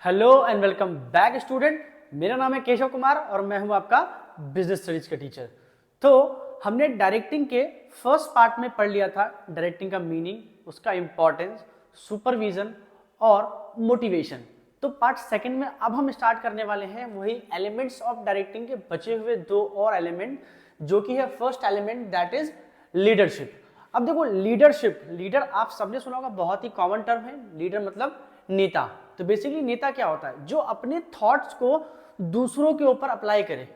Hello and welcome back student. मेरा नाम है केशव कुमार और मैं हूं आपका बिजनेस स्टडीज का टीचर। तो हमने डायरेक्टिंग के फर्स्ट पार्ट में पढ़ लिया था डायरेक्टिंग का मीनिंग, उसका इंपॉर्टेंस, सुपरविजन और मोटिवेशन। तो पार्ट सेकंड में अब हम स्टार्ट करने वाले हैं वही एलिमेंट्स ऑफ डायरेक्टिंग के बचे हुए दो और एलिमेंट, जो कि है first element that is leadership. अब देखो लीडरशिप, लीडर आप सबने सुना होगा, बहुत ही कॉमन टर्म है। लीडर मतलब नेता। तो बेसिकली नेता क्या होता है? जो अपने थॉट्स को दूसरों के ऊपर अप्लाई करे।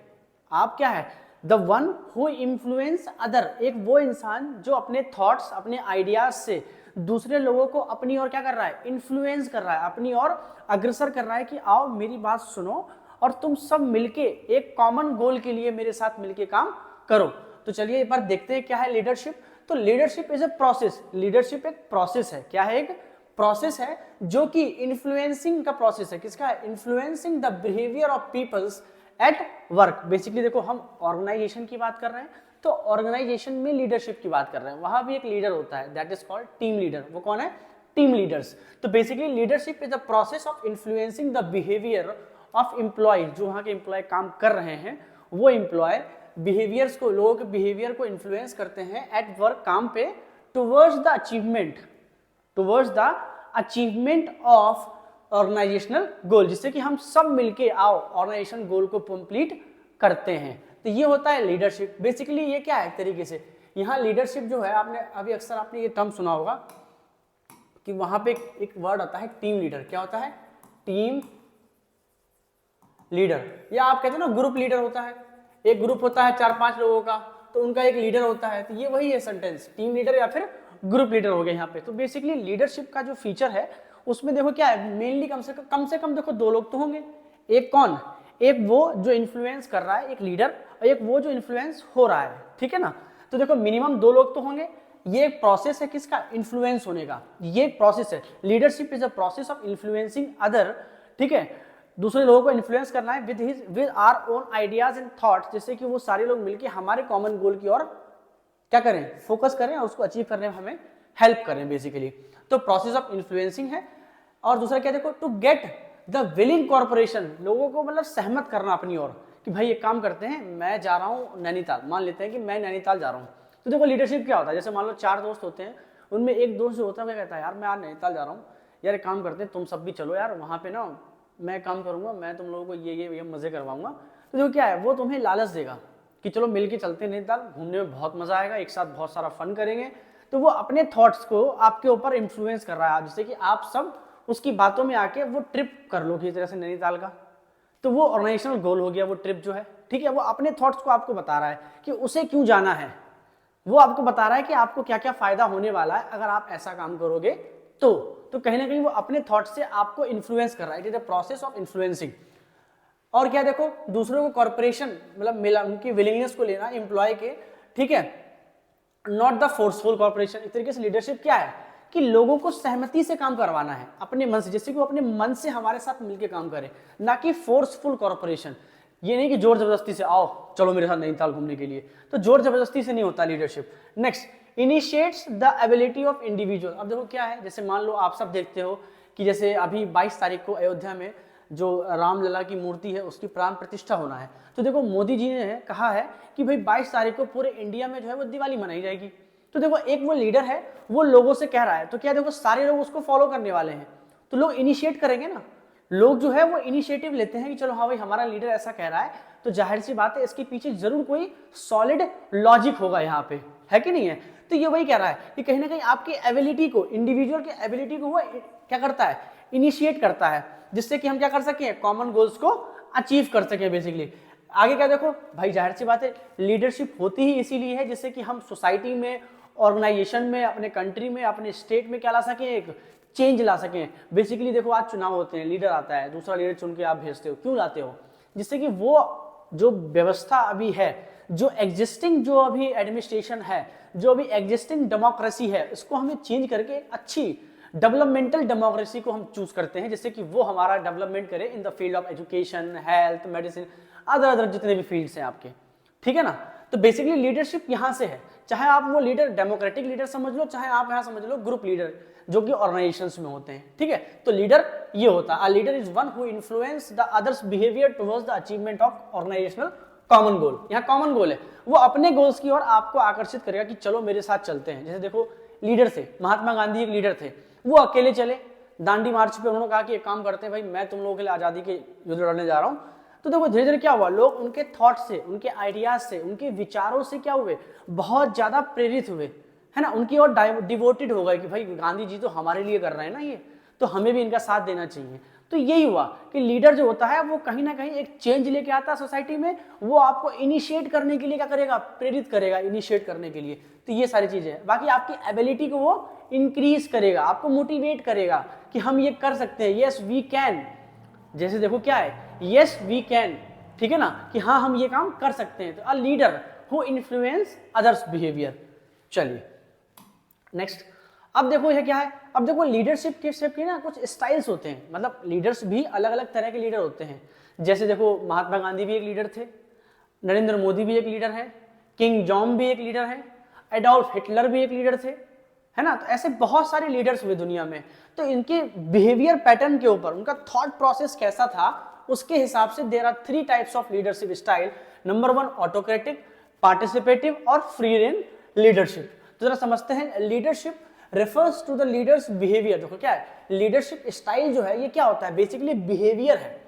आप क्या है? The one who influence other. एक वो इंसान जो अपने थॉट्स, अपने आइडियाज से दूसरे लोगों को अपनी ओर क्या कर रहा है? इन्फ्लुएंस कर रहा है, अपनी ओर अग्रसर कर रहा है कि आओ मेरी बात सुनो और तुम सब मिलके एक कॉमन गोल के लिए मेरे साथ मिलके काम करो। तो चलिए एक बार देखते हैं क्या है लीडरशिप। तो leadership is a process. Leadership एक प्रोसेस है। क्या है? एक प्रोसेस है जो कि इन्फ्लुएंसिंग का प्रोसेस है। किसका? Influencing the behaviour of peoples at work. Basically देखो, हम ऑर्गेनाइजेशन की बात कर रहे हैं, तो ऑर्गेनाइजेशन में लीडरशिप की बात कर रहे हैं। वहां भी एक लीडर होता है, that is called team leader. वो कौन है? Team leaders. तो basically leadership is the process of influencing the behaviour of employ. जो वहां के एम्प्लॉय काम कर रहे हैं, वो एम्प्लॉय बिहेवियर्स को, लोगों के बिहेवियर को इन्फ्लुएंस करते हैं एट वर्क, काम पे, towards the achievement of organizational goal, जिससे कि हम सब मिलके आओ ऑर्गेनाइजेशन गोल को कंप्लीट करते हैं। तो ये होता है लीडरशिप। बेसिकली ये क्या है एक तरीके से, यहाँ लीडरशिप जो है, आपने अभी अक्सर आपने ये टर्म सुना होगा कि वहां पे एक वर्ड आता है टीम लीडर। क्या होता है? Team leader. या आप कहते हैं ना ग्रुप लीडर होता है। एक ग्रुप होता है 4-5 लोगों का, तो उनका एक लीडर होता है। तो ये वही है सेंटेंस, टीम लीडर या फिर ग्रुप लीडर हो गया यहाँ पे। तो बेसिकली लीडरशिप का जो फीचर है उसमें देखो क्या है, मेनली कम से कम देखो दो लोग तो होंगे। एक कौन? एक वो जो इन्फ्लुएंस कर रहा है, एक लीडर, और एक वो जो इन्फ्लुएंस हो रहा है। ठीक है ना? तो देखो मिनिमम दो लोग तो होंगे। ये एक प्रोसेस है किसका? इन्फ्लुएंस होने का। ये एक प्रोसेस है। Leadership is a process of influencing other. ठीक है, दूसरे लोगों को इन्फ्लुएंस करना है with our own ideas and thoughts, जिससे कि वो सारे लोग मिलकर हमारे कॉमन गोल की ओर क्या करें? फोकस करें और उसको अचीव करने में हमें हेल्प करें बेसिकली। तो प्रोसेस ऑफ इन्फ्लुएंसिंग है। और दूसरा क्या देखो, to get the willing corporation, लोगों को मतलब सहमत करना अपनी ओर कि भाई एक काम करते हैं, मैं जा रहा हूँ नैनीताल। मान लेते हैं कि मैं नैनीताल जा रहा हूँ। तो देखो लीडरशिप क्या होता है, जैसे मान लो 4 दोस्त होते हैं, उनमें एक दोस्त जो होता है वो कहता है यार मैं आज नैनीताल जा रहा हूँ, यार एक काम करते हैं तुम सब भी चलो यार, वहाँ पे ना मैं काम करूंगा, मैं तुम लोगों को ये मजे करवाऊंगा। तो जो क्या है, वो तुम्हें लालच देगा कि चलो मिलके चलते हैं नैनीताल, घूमने में बहुत मजा आएगा, एक साथ बहुत सारा फन करेंगे। तो वो अपने थॉट्स को आपके ऊपर इन्फ्लुएंस कर रहा है, जिससे कि आप सब उसकी बातों में आके वो ट्रिप कर लो किसी तरह से नैनीताल का। तो वो ऑर्गेनाइजेशनल गोल हो गया वो ट्रिप जो है। ठीक है, वो अपने थॉट्स को आपको बता रहा है कि उसे क्यों जाना है। वो आपको बता रहा है कि आपको क्या क्या फायदा होने वाला है अगर आप ऐसा काम करोगे। तो कहीं ना कहीं वो अपने थॉट से आपको इन्फ्लुएंस कर रहा है। It is the process of influencing. और क्या देखो, दूसरों को कॉर्पोरेशन मतलब मिला, उनकी विलिंगनेस को लेना एम्प्लॉय के। ठीक है, नॉट द फोर्सफुल कॉर्पोरेशन। एक तरीके से लीडरशिप क्या है कि लोगों को सहमति से काम करवाना है अपने मन से, जैसे कि वो अपने मन से हमारे साथ मिलकर काम करे, ना कि फोर्सफुल कॉर्पोरेशन। ये नहीं कि जोर जबरदस्ती से आओ चलो मेरे साथ नैनीताल घूमने के लिए। तो जोर जबरदस्ती से नहीं होता leadership. Next, initiates the ability of individual. अब देखो क्या है, जैसे मान लो आप सब देखते हो कि जैसे अभी 22 तारीख को अयोध्या में जो रामलला की मूर्ति है उसकी प्राण प्रतिष्ठा होना है। तो देखो मोदी जी ने कहा है कि भाई 22 तारीख को पूरे इंडिया में जो है वो दिवाली मनाई जाएगी। तो देखो एक वो लीडर है, वो लोगों से कह रहा है, तो क्या देखो सारे लोग उसको फॉलो करने वाले हैं। तो लोग इनिशिएट करेंगे ना, लोग जो है वो इनिशिएटिव लेते हैं कि चलो हाँ भाई हमारा लीडर ऐसा कह रहा है, तो जाहिर सी बात है इसके पीछे जरूर कोई सॉलिड लॉजिक होगा यहाँ पे, है कि नहीं है। तो ये वही कह रहा है कि कहीं ना कहीं आपकी एबिलिटी को, इंडिविजुअल की एबिलिटी को वो क्या करता है? इनिशिएट करता है, जिससे कि हम क्या कर सकें? कॉमन गोल्स को अचीव कर सकें बेसिकली। आगे क्या देखो भाई, जाहिर सी बात है लीडरशिप होती ही इसीलिए है जिससे कि हम सोसाइटी में, ऑर्गेनाइजेशन में, अपने कंट्री में, अपने स्टेट में क्या ला सकें? एक चेंज ला सकें। बेसिकली देखो आज चुनाव होते हैं, लीडर आता है, दूसरा लीडर चुन के आप भेजते हो, क्यों लाते हो? जिससे कि वो जो व्यवस्था अभी है, जो एग्जिस्टिंग जो अभी एडमिनिस्ट्रेशन है, जो अभी एग्जिस्टिंग डेमोक्रेसी है, इसको हमें चेंज करके अच्छी डेवलपमेंटल डेमोक्रेसी को हम चूज करते हैं, जिससे कि वो हमारा डेवलपमेंट करे in the field of education, health, medicine, other जितने भी फील्ड्स हैं आपके। ठीक है ना? तो बेसिकली लीडरशिप यहां से है। चाहे आप वो लीडर डेमोक्रेटिक लीडर समझ लो, चाहे आप यहां समझ लो ग्रुप लीडर। जो कि ऑर्गेनाइजेशंस में होते हैं, ठीक है। तो लीडर ये होता है, a leader is one who influence the others behaviour towards the achievement of organisational common goal. यहाँ कॉमन गोल है, वो अपने गोल्स की ओर आपको आकर्षित करेगा कि चलो मेरे साथ चलते हैं। जैसे देखो लीडर थे, महात्मा गांधी एक लीडर थे, वो अकेले चले दांडी मार्च पे, उन्होंने कहा कि एक काम करते हैं भाई, मैं तुम लोगों के लिए आजादी के युद्ध लड़ने जा रहा हूँ। तो देखो धीरे धीरे क्या हुआ, लोग उनके थॉट से, उनके आइडियाज से, उनके विचारों से क्या हुए, बहुत ज्यादा प्रेरित हुए, है ना, उनकी ओर डिवोटेड हो गए कि भाई गांधी जी तो हमारे लिए कर रहे हैं ना ये, तो हमें भी इनका साथ देना चाहिए। तो यही हुआ कि लीडर जो होता है वो कहीं ना कहीं एक चेंज लेके आता है सोसाइटी में, वो आपको इनिशिएट करने के लिए क्या करेगा, प्रेरित करेगा इनिशिएट करने के लिए। तो ये सारी चीजें हैं। बाकी आपकी एबिलिटी को वो इंक्रीज करेगा, आपको मोटिवेट करेगा कि हम ये कर सकते हैं, यस वी कैन। जैसे देखो क्या है, यस वी कैन, ठीक है ना, कि हाँ हम ये काम कर सकते हैं। तो a leader who influence others behaviour. चलिए नेक्स्ट, अब देखो ये क्या है, अब देखो लीडरशिप के ना कुछ स्टाइल्स होते हैं, मतलब लीडर्स भी अलग अलग तरह के लीडर होते हैं। जैसे देखो महात्मा गांधी भी एक लीडर थे, नरेंद्र मोदी भी एक लीडर है, किंग जॉन भी एक लीडर है, एडोल्फ हिटलर भी एक लीडर थे, है ना। तो ऐसे बहुत सारे लीडर्स हुए दुनिया में। तो इनके बिहेवियर पैटर्न के ऊपर, उनका थॉट प्रोसेस कैसा था, उसके हिसाब से there are 3 types of leadership style. Number 1 autocratic, participative और फ्री रेन लीडरशिप। तो जरा समझते हैं, leadership refers to the leader's behaviour. देखो क्या है, लीडरशिप स्टाइल जो है ये क्या होता है, बेसिकली बिहेवियर है,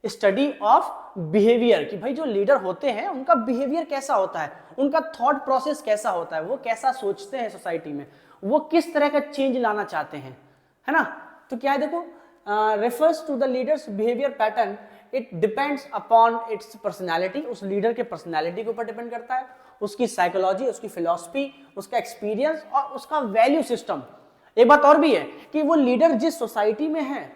स्टडी ऑफ बिहेवियर, कि भाई जो लीडर होते हैं उनका बिहेवियर कैसा होता है, उनका थॉट प्रोसेस कैसा होता है, वो कैसा सोचते हैं सोसाइटी में, वो किस तरह का चेंज लाना चाहते हैं, है ना। तो क्या है देखो, refers to the leader's behaviour pattern, it depends upon its personality, उस लीडर के पर्सनैलिटी के ऊपर डिपेंड करता है, उसकी साइकोलॉजी, उसकी फिलॉसफी, उसका एक्सपीरियंस और उसका वैल्यू सिस्टम। एक बात और भी है कि वो लीडर जिस सोसाइटी में है,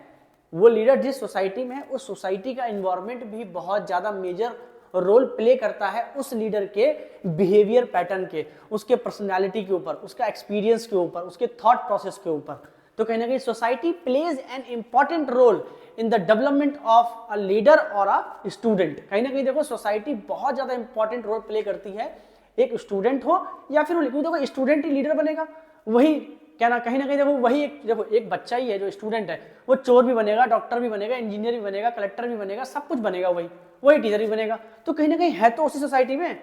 वो लीडर जिस सोसाइटी में है, उस सोसाइटी का एनवायरनमेंट भी बहुत ज्यादा मेजर रोल प्ले करता है उस लीडर के बिहेवियर पैटर्न के, उसके पर्सनैलिटी के ऊपर, उसका एक्सपीरियंस के ऊपर, उसके थॉट प्रोसेस के ऊपर। तो कहीं ना कहीं society plays an important role in the development of a leader और अ स्टूडेंट। कहीं ना कहीं देखो सोसाइटी बहुत ज्यादा इंपॉर्टेंट रोल प्ले करती है, एक स्टूडेंट हो या फिर देखो स्टूडेंट ही लीडर बनेगा, वही क्या ना, कहीं ना कहीं देखो वही एक बच्चा ही है जो स्टूडेंट है, वो चोर भी बनेगा, डॉक्टर भी बनेगा, इंजीनियर भी बनेगा, कलेक्टर भी बनेगा, सब कुछ बनेगा, वही टीचर भी बनेगा। तो कहीं ना कहीं है तो उसी सोसाइटी में।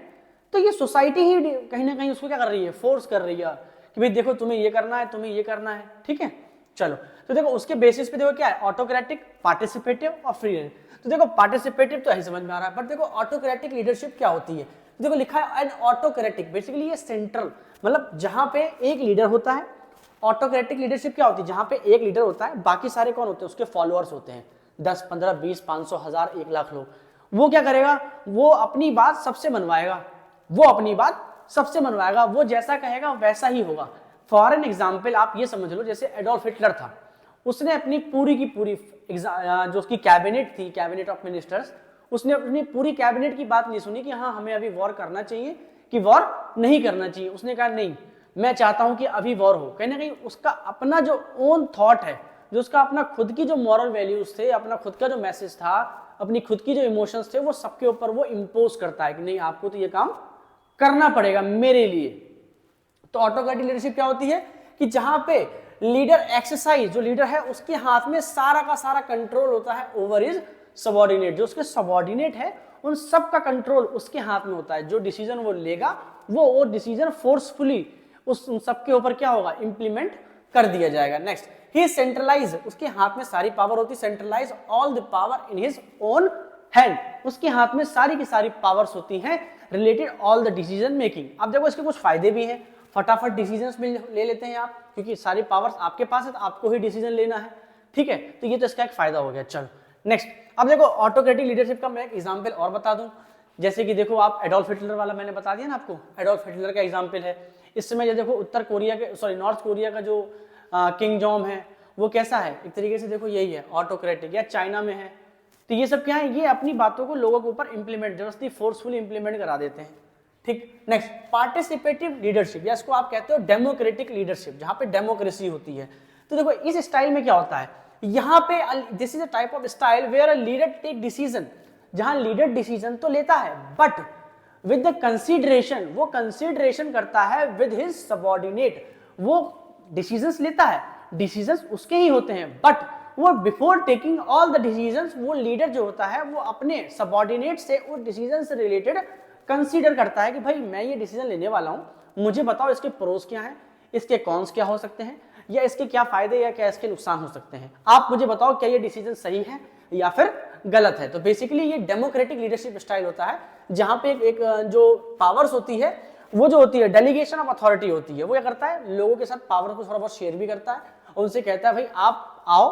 तो ये सोसाइटी ही कहीं ना कहीं उसको क्या कर रही है, फोर्स कर रही है कि भाई देखो तुम्हें ये करना है, तुम्हें ये करना है, ठीक है। चलो तो देखो उसके बेसिस पे देखो क्या है, ऑटोक्रेटिक, पार्टिसिपेटिव और फ्री रेंज। तो देखो पार्टिसिपेटिव तो ऐसे समझ में आ रहा है, बट देखो ऑटोक्रेटिक लीडरशिप क्या होती है। देखो लिखा है एन ऑटोक्रेटिक, बेसिकली ये सेंट्रल, मतलब जहां पे एक लीडर होता है। ऑटोक्रेटिक लीडरशिप क्या होती है, जहां पे एक लीडर होता है, बाकी सारे कौन होते हैं, उसके फॉलोअर्स होते हैं, 10, 15, 20, 500, 1000, 1 लाख लोग। वो क्या करेगा, वो अपनी बात सबसे मनवाएगा, वो जैसा कहेगा वैसा ही होगा। फॉर एन एग्जाम्पल आप ये समझ लो, जैसे एडोल्फ हिटलर था, उसने अपनी पूरी की पूरी जो उसकी कैबिनेट थी, कैबिनेट ऑफ मिनिस्टर्स, उसने अपनी पूरी कैबिनेट की बात नहीं सुनी कि हाँ हमें अभी वॉर करना चाहिए कि वॉर नहीं करना चाहिए। उसने कहा नहीं, मैं चाहता हूं कि अभी वॉर हो। कहीं ना कहीं उसका अपना जो ओन थॉट है, जो उसका अपना खुद की जो मॉरल वैल्यूज थे, अपना खुद का जो मैसेज था, अपनी खुद की जो इमोशंस थे, वो सबके ऊपर वो इम्पोज करता है कि नहीं आपको तो ये काम करना पड़ेगा मेरे लिए। तो ऑटोक्रेटिक लीडरशिप क्या होती है कि जहां पे लीडर एक्सरसाइज, जो लीडर है उसके हाथ में सारा का सारा कंट्रोल होता है ओवर हिज सबऑर्डिनेट, जो उसके सबऑर्डिनेट है उन सब का कंट्रोल उसके हाथ में होता है। जो डिसीजन वो लेगा वो डिसीजन फोर्सफुली उन सब के ऊपर क्या होगा, इंप्लीमेंट कर दिया जाएगा। नेक्स्ट, ही सेंट्रलाइज, उसके हाथ में सारी पावर होती है, centralise all the power in his own hand, उसके हाथ में सारी की सारी पावर्स होती हैं related all the decision making. अब देखो इसके कुछ फायदे भी हैं, फटाफट डिसीजंस ले लेते हैं आप, क्योंकि सारी पावर्स आपके पास है तो आपको ही डिसीजन लेना है, ठीक है। तो ये तो इसका एक फायदा हो गया। चलो नेक्स्ट, अब देखो ऑटोक्रेटिक लीडरशिप का मैं एक एग्जांपल और बता दूं। जैसे कि देखो आप एडोल्फ हिटलर वाला मैंने बता दिया ना आपको, एडोल्फ हिटलर का एग्जांपल है। इस समय देखो नॉर्थ कोरिया का जो किंग जॉन है वो कैसा है, एक तरीके से देखो यही है ऑटोक्रेटिक, या चाइना में है। तो ये सब क्या है, ये अपनी बातों को लोगों के ऊपर इंप्लीमेंट, जबरदस्ती फोर्सफुली इंप्लीमेंट करा देते हैं, ठीक। नेक्स्ट, पार्टिसिपेटिव लीडरशिप, या इसको आप कहते हो डेमोक्रेटिक लीडरशिप, जहां पे डेमोक्रेसी होती है। तो देखो इस स्टाइल में क्या होता है, यहाँ पे this is a type of style where a leader take decision, जहां लीडर डिसीजन तो लेता है बट विद द कंसीडरेशन, वो कंसीडरेशन करता है विद हिज सबऑर्डिनेट, वो डिसीजंस लेता है डिसीजंस उसके ही होते हैं, बट वो before taking all the decisions वो लीडर जो होता है वो अपने सबऑर्डिनेट से उस डिसीजन से रिलेटेड कंसीडर करता है कि भाई मैं ये डिसीजन लेने वाला हूँ, मुझे बताओ इसके प्रोस क्या हैं, इसके कॉन्स क्या हो सकते हैं, या इसके क्या फायदे या क्या इसके नुकसान हो सकते हैं, आप मुझे बताओ क्या ये डिसीजन सही है या फिर गलत है। तो बेसिकली ये डेमोक्रेटिक लीडरशिप स्टाइल होता है, जहां पे एक जो पावर्स होती है वो जो होती है डेलीगेशन ऑफ अथॉरिटी होती है, वो क्या करता है लोगों के साथ पावर को थोड़ा बहुत शेयर भी करता है और उनसे कहता है भाई आप आओ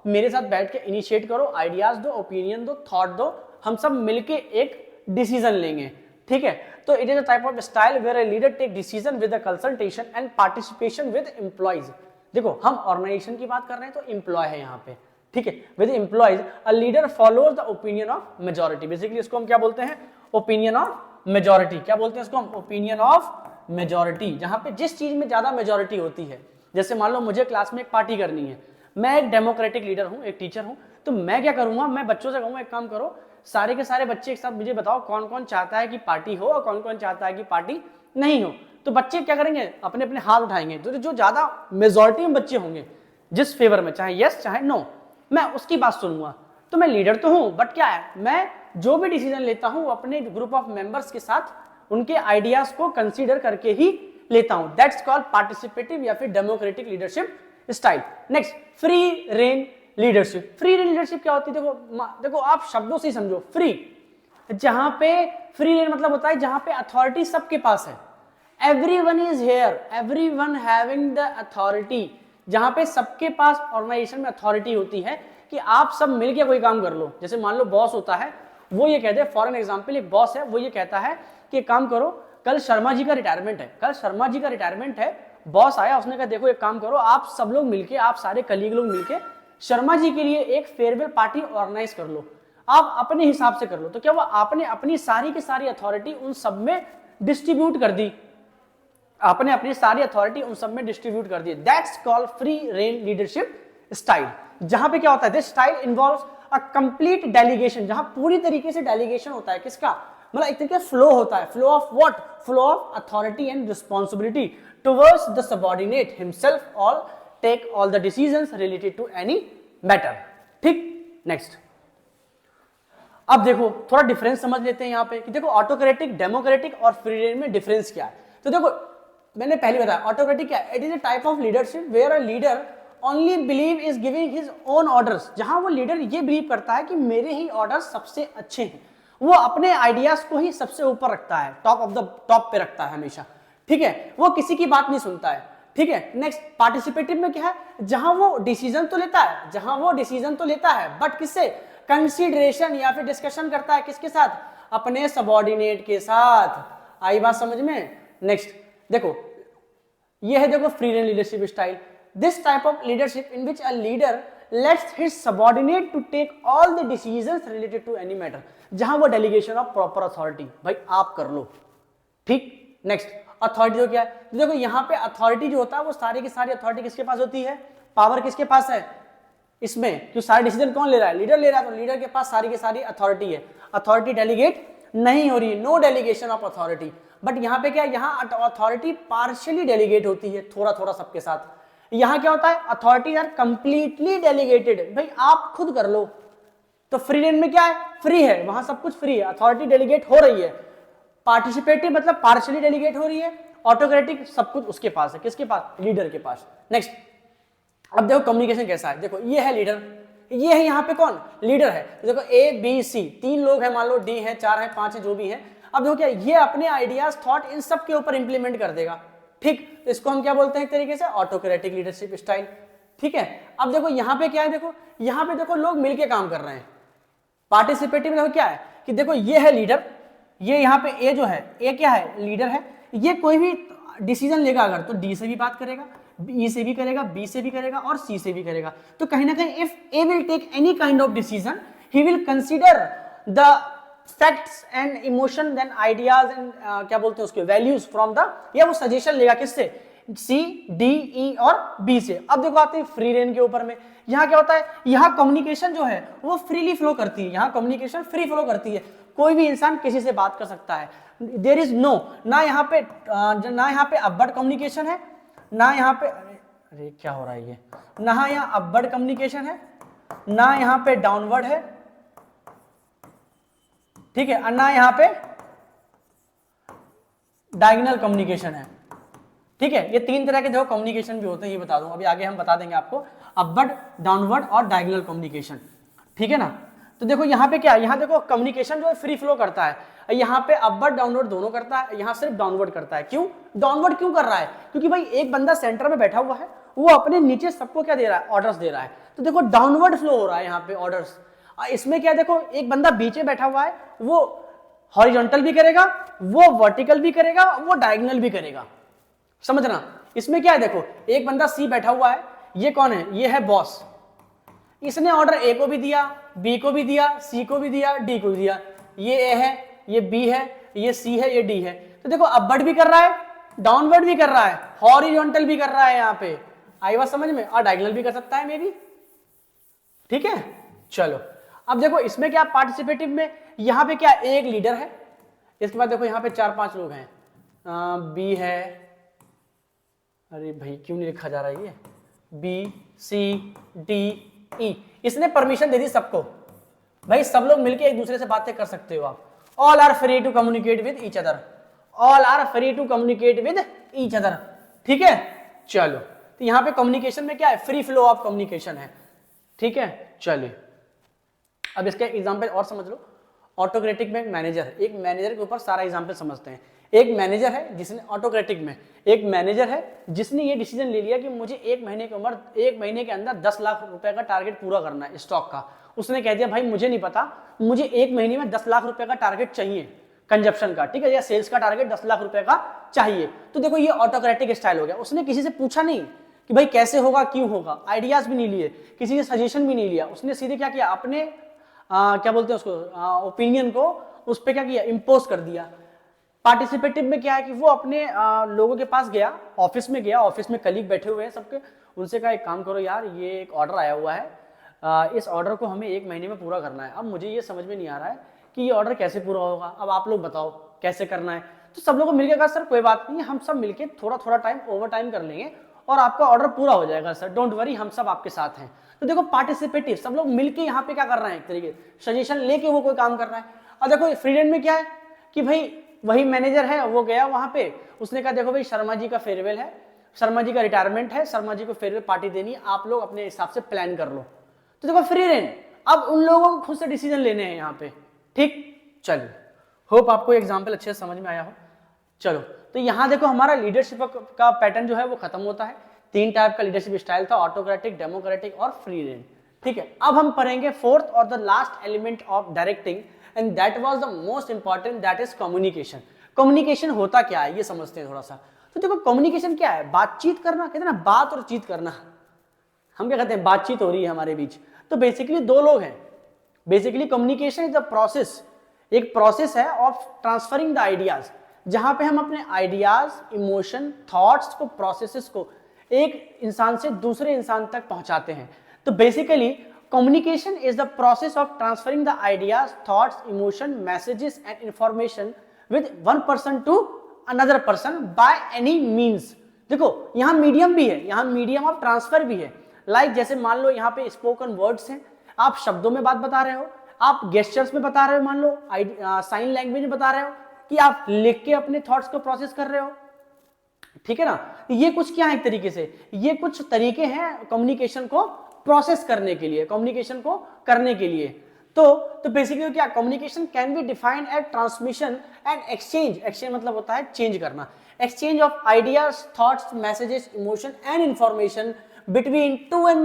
मेरे साथ बैठ के इनिशिएट करो, आइडियाज दो, ओपिनियन दो, थॉट दो, हम सब मिलके एक डिसीजन लेंगे, ठीक है। तो it is a type of style where a leader take decision with a consultation and participation with employees. देखो हम ऑर्गेनाइजेशन की बात कर रहे हैं तो एम्प्लॉय है यहाँ पे, ठीक है, with employees a leader follows the opinion of majority. Basically इसको हम क्या बोलते हैं, ओपिनियन ऑफ मेजॉरिटी। क्या बोलते हैं इसको हम, ओपिनियन ऑफ मेजॉरिटी, जहां पे जिस चीज में ज्यादा मेजॉरिटी होती है। जैसे मान लो मुझे क्लास में एक पार्टी करनी है, मैं एक डेमोक्रेटिक लीडर हूं, एक टीचर हूं, तो मैं क्या करूंगा, मैं बच्चों से कहूंगा एक काम करो, सारे के सारे बच्चे एक साथ मुझे बताओ कौन कौन चाहता है कि पार्टी हो और कौन कौन चाहता है कि पार्टी नहीं हो। तो बच्चे क्या करेंगे, अपने अपने हाथ उठाएंगे, तो जो ज्यादा मेजॉरिटी में बच्चे होंगे जिस फेवर में, चाहे यस चाहे नो, मैं उसकी बात सुनूंगा। तो मैं लीडर तो हूं, बट क्या है, मैं जो भी डिसीजन लेता हूं अपने ग्रुप ऑफ मेंबर्स के साथ उनके आइडियाज को कंसीडर करके ही लेता हूं। दैट्स कॉल्ड पार्टिसिपेटिव या फिर democratic leadership style. Next, free rein leadership. Free rein leadership क्या होती है, देखो आप शब्दों से ही समझो। फ्री, जहां पे फ्री रेन मतलब होता है जहां पे अथॉरिटी सबके पास है, everyone is here, everyone having the authority, जहां पे सबके पास ऑर्गेनाइजेशन में अथॉरिटी होती है कि आप सब मिलके कोई काम कर लो। जैसे मान लो बॉस होता है, वो ये कहते हैं, फॉर एन एग्जांपल एक बॉस है, वो ये कहता है कि काम करो, कल शर्मा जी का रिटायरमेंट है, कल शर्मा जी का रिटायरमेंट है। बॉस आया, उसने कहा देखो एक काम करो, आप सब लोग मिलके, आप सारे कलीग लोग मिलके शर्मा जी के लिए एक फेयरवेल पार्टी ऑर्गेनाइज कर लो, आप अपने हिसाब से कर लो। तो क्या हुआ, आपने अपनी सारी की सारी अथॉरिटी उन सब में डिस्ट्रीब्यूट कर दी, आपने अपनी सारी अथॉरिटी उन सब में डिस्ट्रीब्यूट कर दी। That's called free rein leadership style. जहां पे क्या होता है, this style involves a complete delegation, जहां पूरी तरीके से डेलीगेशन होता है, किसका, मतलब एक तरीके फ्लो होता है, flow of what, flow of authority and responsibility towards the subordinate himself, all take all the decisions related to any matter, ठीक। नेक्स्ट, अब देखो थोड़ा डिफरेंस समझ लेते हैं यहाँ पे कि देखो ऑटोक्रेटिक, डेमोक्रेटिक और फ्री रेन में डिफरेंस क्या है। तो देखो मैंने पहले बताया ऑटोक्रेटिक क्या है, it is a type of leadership where a leader only believe is giving his own orders, जहां वो लीडर ये बिलीव करता है कि मेरे ही ऑर्डर्स सबसे अच्छे हैं, वो अपने आइडियाज को ही सबसे ऊपर रखता है, टॉप ऑफ द टॉप पे रखता है हमेशा, ठीक है, वो किसी की बात नहीं सुनता है, ठीक है। नेक्स्ट, पार्टिसिपेटिव में क्या है, जहां वो डिसीजन तो लेता है, जहां वो डिसीजन तो लेता है, बट किससे, कंसीडरेशन या फिर डिस्कशन करता है, किसके साथ, अपने सबऑर्डिनेट के साथ। आई बात समझ में। नेक्स्ट देखो, ये है देखो free rein leadership style, this type of leadership in which a leader lets his subordinate to take all the decisions related to any matter, जहां वो डेलीगेशन ऑफ प्रॉपर अथॉरिटी, भाई आप कर लो, ठीक। नेक्स्ट, अथॉरिटी तो क्या है, तो देखो यहाँ पे अथॉरिटी जो होता है वो सारी की सारी अथॉरिटी किसके पास होती है, पावर किसके पास है इसमें, जो सारे डिसीजन कौन ले रहा है, लीडर ले रहा है, तो लीडर के पास सारी की सारी अथॉरिटी है, अथॉरिटी डेलीगेट नहीं हो रही, no delegation of authority. But यहाँ पे क्या है, यहाँ अथॉरिटी पार्शियली डेलीगेट होती है, थोड़ा थोड़ा सबके साथ। यहाँ क्या होता है, अथॉरिटी आर कंप्लीटली डेलीगेटेड, भाई आप खुद कर लो। तो फ्री रेन में क्या है, फ्री है, वहां सब कुछ फ्री है, अथॉरिटी डेलीगेट हो रही है। पार्टिसिपेटिव मतलब पार्शियली डेलीगेट हो रही है, ऑटोक्रेटिक सब कुछ उसके पास है, किसके पास, लीडर के पास। नेक्स्ट, अब देखो कम्युनिकेशन कैसा है, देखो ये है लीडर, ये है यहाँ पे कौन, लीडर है। देखो ए बी सी, तीन लोग हैं, मान लो डी है, चार है, पांच है, जो भी है। अब देखो क्या, ये अपने आइडियाज, थॉट इन सब के ऊपर इंप्लीमेंट कर देगा, ठीक। तो इसको हम क्या बोलते हैं एक तरीके से, ऑटोक्रेटिक लीडरशिप स्टाइल, ठीक है। अब देखो यहाँ पे क्या है, देखो यहाँ पे देखो लोग मिलके काम कर रहे हैं। पार्टिसिपेटिव में देखो क्या है कि देखो ये है लीडर, ये यहाँ पे ए जो है, ए क्या है, लीडर है, ये कोई भी डिसीजन लेगा अगर तो डी से भी बात करेगा, ई से भी करेगा, बी से भी करेगा और सी से भी करेगा। तो कहीं ना कहीं if a will take any kind of decision, he will consider the facts and emotion then ideas and क्या बोलते हैं उसके वैल्यूज फ्रॉम द, या वो सजेशन लेगा किससे, सी डी ई और बी से। अब देखो आते हैं फ्री रेन के ऊपर में, यहाँ क्या होता है, यहाँ कम्युनिकेशन जो है वो फ्रीली फ्लो करती है, यहाँ कम्युनिकेशन फ्री फ्लो करती है, कोई भी इंसान किसी से बात कर सकता है। देयर इज नो, ना यहाँ पे अबर्ट कम्युनिकेशन है, ना यहाँ पे अरे क्या हो रहा है ये, ना यहाँ अपवर्ड कम्युनिकेशन है, ना यहाँ पे डाउनवर्ड है, ठीक है, और ना यहाँ पे डायगोनल कम्युनिकेशन है, ठीक है। ये तीन तरह के जो कम्युनिकेशन भी होते हैं ये बता दूं, अभी आगे हम बता देंगे आपको, अपवर्ड, डाउनवर्ड और डायगोनल कम्युनिकेशन, ठीक है ना। तो देखो यहाँ पे क्या है, यहाँ देखो कम्युनिकेशन जो है फ्री फ्लो करता है, यहाँ पे अपवर्ड डाउनवर्ड दोनों करता है, यहाँ सिर्फ डाउनवर्ड करता है। क्यों डाउनवर्ड क्यों कर रहा है, क्योंकि भाई एक बंदा सेंटर में बैठा हुआ है, वो अपने नीचे सबको क्या दे रहा है, ऑर्डर्स दे रहा है, तो देखो डाउनवर्ड फ्लो हो रहा है यहाँ पे ऑर्डर्स। इसमें क्या देखो, एक बंदा बीच में बैठा हुआ है, वो हॉरिजॉन्टल भी करेगा, वो वर्टिकल भी करेगा, वो डायगोनल भी करेगा, समझना। इसमें क्या है देखो, एक बंदा सी बैठा हुआ है, ये कौन है, ये है बॉस, इसने ऑर्डर ए को भी दिया, बी को भी दिया, सी को भी दिया, डी को भी दिया, ये ए है, ये बी है, ये सी है, ये डी है। तो देखो अपवर्ड भी कर रहा है, डाउनवर्ड भी कर रहा है, हॉरिजॉन्टल भी कर रहा है, यहाँ पे आई बात समझ में, और डायगोनल भी कर सकता है मे बी, ठीक है। चलो अब देखो इसमें क्या पार्टिसिपेटिव में, यहाँ पे क्या एक लीडर है, इसके बाद देखो यहाँ पे 4-5 लोग हैं, बी है, अरे भाई क्यों नहीं लिखा जा रहा है ये, बी सी डी ई, इसने परमिशन दे दी सबको, भाई सब लोग मिलके एक दूसरे से बातें कर सकते हो आप, all are free to communicate with each other, all are free to communicate with each other, ठीक है। चलो तो यहाँ पे कम्युनिकेशन में क्या है, फ्री फ्लो ऑफ कम्युनिकेशन है, ठीक है। चलिए अब इसका एग्जाम्पल और समझ लो, ऑटोक्रेटिक में मैनेजर, एक मैनेजर के ऊपर सारा एग्जाम्पल समझते हैं। एक मैनेजर है जिसने, ऑटोक्रेटिक में एक मैनेजर है जिसने ये डिसीजन ले लिया कि मुझे एक महीने के अंदर 10 लाख रुपए का टारगेट पूरा करना है स्टॉक का। उसने कह दिया भाई मुझे नहीं पता, मुझे एक महीने में 10 लाख रुपए का टारगेट चाहिए कंजप्शन का, ठीक है, या सेल्स का टारगेट 10 लाख रुपए का चाहिए। तो देखो ये ऑटोक्रेटिक स्टाइल हो गया, उसने किसी से पूछा नहीं कि भाई कैसे होगा, क्यों होगा, आइडियाज भी नहीं लिए, किसी से सजेशन भी नहीं लिया, उसने सीधे क्या किया, अपने क्या बोलते हैं उसको, ओपिनियन को उस पर क्या किया, इम्पोज कर दिया। पार्टिसिपेटिव में क्या है कि वो अपने लोगों के पास गया, ऑफिस में गया, ऑफिस में कलीग बैठे हुए हैं सबके, उनसे कहा एक काम करो यार, ये एक ऑर्डर आया हुआ है, इस ऑर्डर को हमें एक महीने में पूरा करना है। अब मुझे ये समझ में नहीं आ रहा है कि ये ऑर्डर कैसे पूरा होगा, अब आप लोग बताओ कैसे करना है। तो सब लोगों को मिलकर कहा सर कोई बात नहीं, हम सब मिलकर थोड़ा थोड़ा टाइम ओवर टाइम कर लेंगे और आपका ऑर्डर पूरा हो जाएगा सर, डोंट वरी, हम सब आपके साथ हैं। तो देखो पार्टिसिपेटिव, सब लोग मिलके यहाँ पे क्या कर रहे हैं, एक तरीके सजेशन लेके वो कोई काम कर रहा है। और देखो फ्रीडम में क्या है कि भाई वही मैनेजर है, वो गया वहां पे, उसने कहा देखो भाई शर्मा जी का फेयरवेल है, शर्मा जी का रिटायरमेंट है, शर्मा जी को फेयरवेल पार्टी देनी है, आप लोग अपने हिसाब से प्लान कर लो। तो देखो फ्री रेन, अब उन लोगों को खुद से डिसीजन लेने हैं यहाँ पे, ठीक। चलो होप आपको एग्जाम्पल अच्छे से समझ में आया हो। चलो तो यहाँ देखो हमारा लीडरशिप का पैटर्न जो है वो खत्म होता है। 3 टाइप का लीडरशिप स्टाइल था, ऑटोक्रेटिक, डेमोक्रेटिक और फ्री रेन, ठीक है। अब हम पढ़ेंगे फोर्थ और the last element of directing, and that was the most important, that is communication. Communication होता क्या है ये समझते हैं थोड़ा सा। तो देखो कम्युनिकेशन क्या है, बातचीत करना, कहते हैं ना बात और चीत करना। हम क्या कहते हैं, बातचीत हो रही है हमारे बीच, तो बेसिकली 2 लोग हैं। Basically communication is a process, एक प्रोसेस है ऑफ ट्रांसफरिंग द आइडियाज, जहां पे हम अपने आइडियाज, इमोशन, थॉट्स को, प्रोसेसेस को एक इंसान से दूसरे इंसान तक पहुंचाते हैं। तो basically communication is the process of transferring the ideas, thoughts, emotion, messages and information with one person to another person by any means। देखो यहाँ मीडियम भी है, यहाँ मीडियम ऑफ ट्रांसफर भी है। लाइक जैसे मान लो यहाँ पे स्पोकन वर्ड्स हैं, आप शब्दों में बात बता रहे हो, आप गेस्चर्स में बता रहे हो, मान लो साइन लैंग्वेज में बता रहे हो, कि आप लिख के अपने थॉट्स को प्रोसेस कर रहे हो, ठीक है ना। ये कुछ क्या है, एक तरीके से ये कुछ तरीके हैं कम्युनिकेशन को प्रोसेस करने के लिए, कम्युनिकेशन को करने के लिए। तो बेसिकली क्या, communication can be defined as transmission and exchange. Exchange मतलब होता है चेंज करना, exchange of ideas, thoughts, messages, emotion and information between 2 and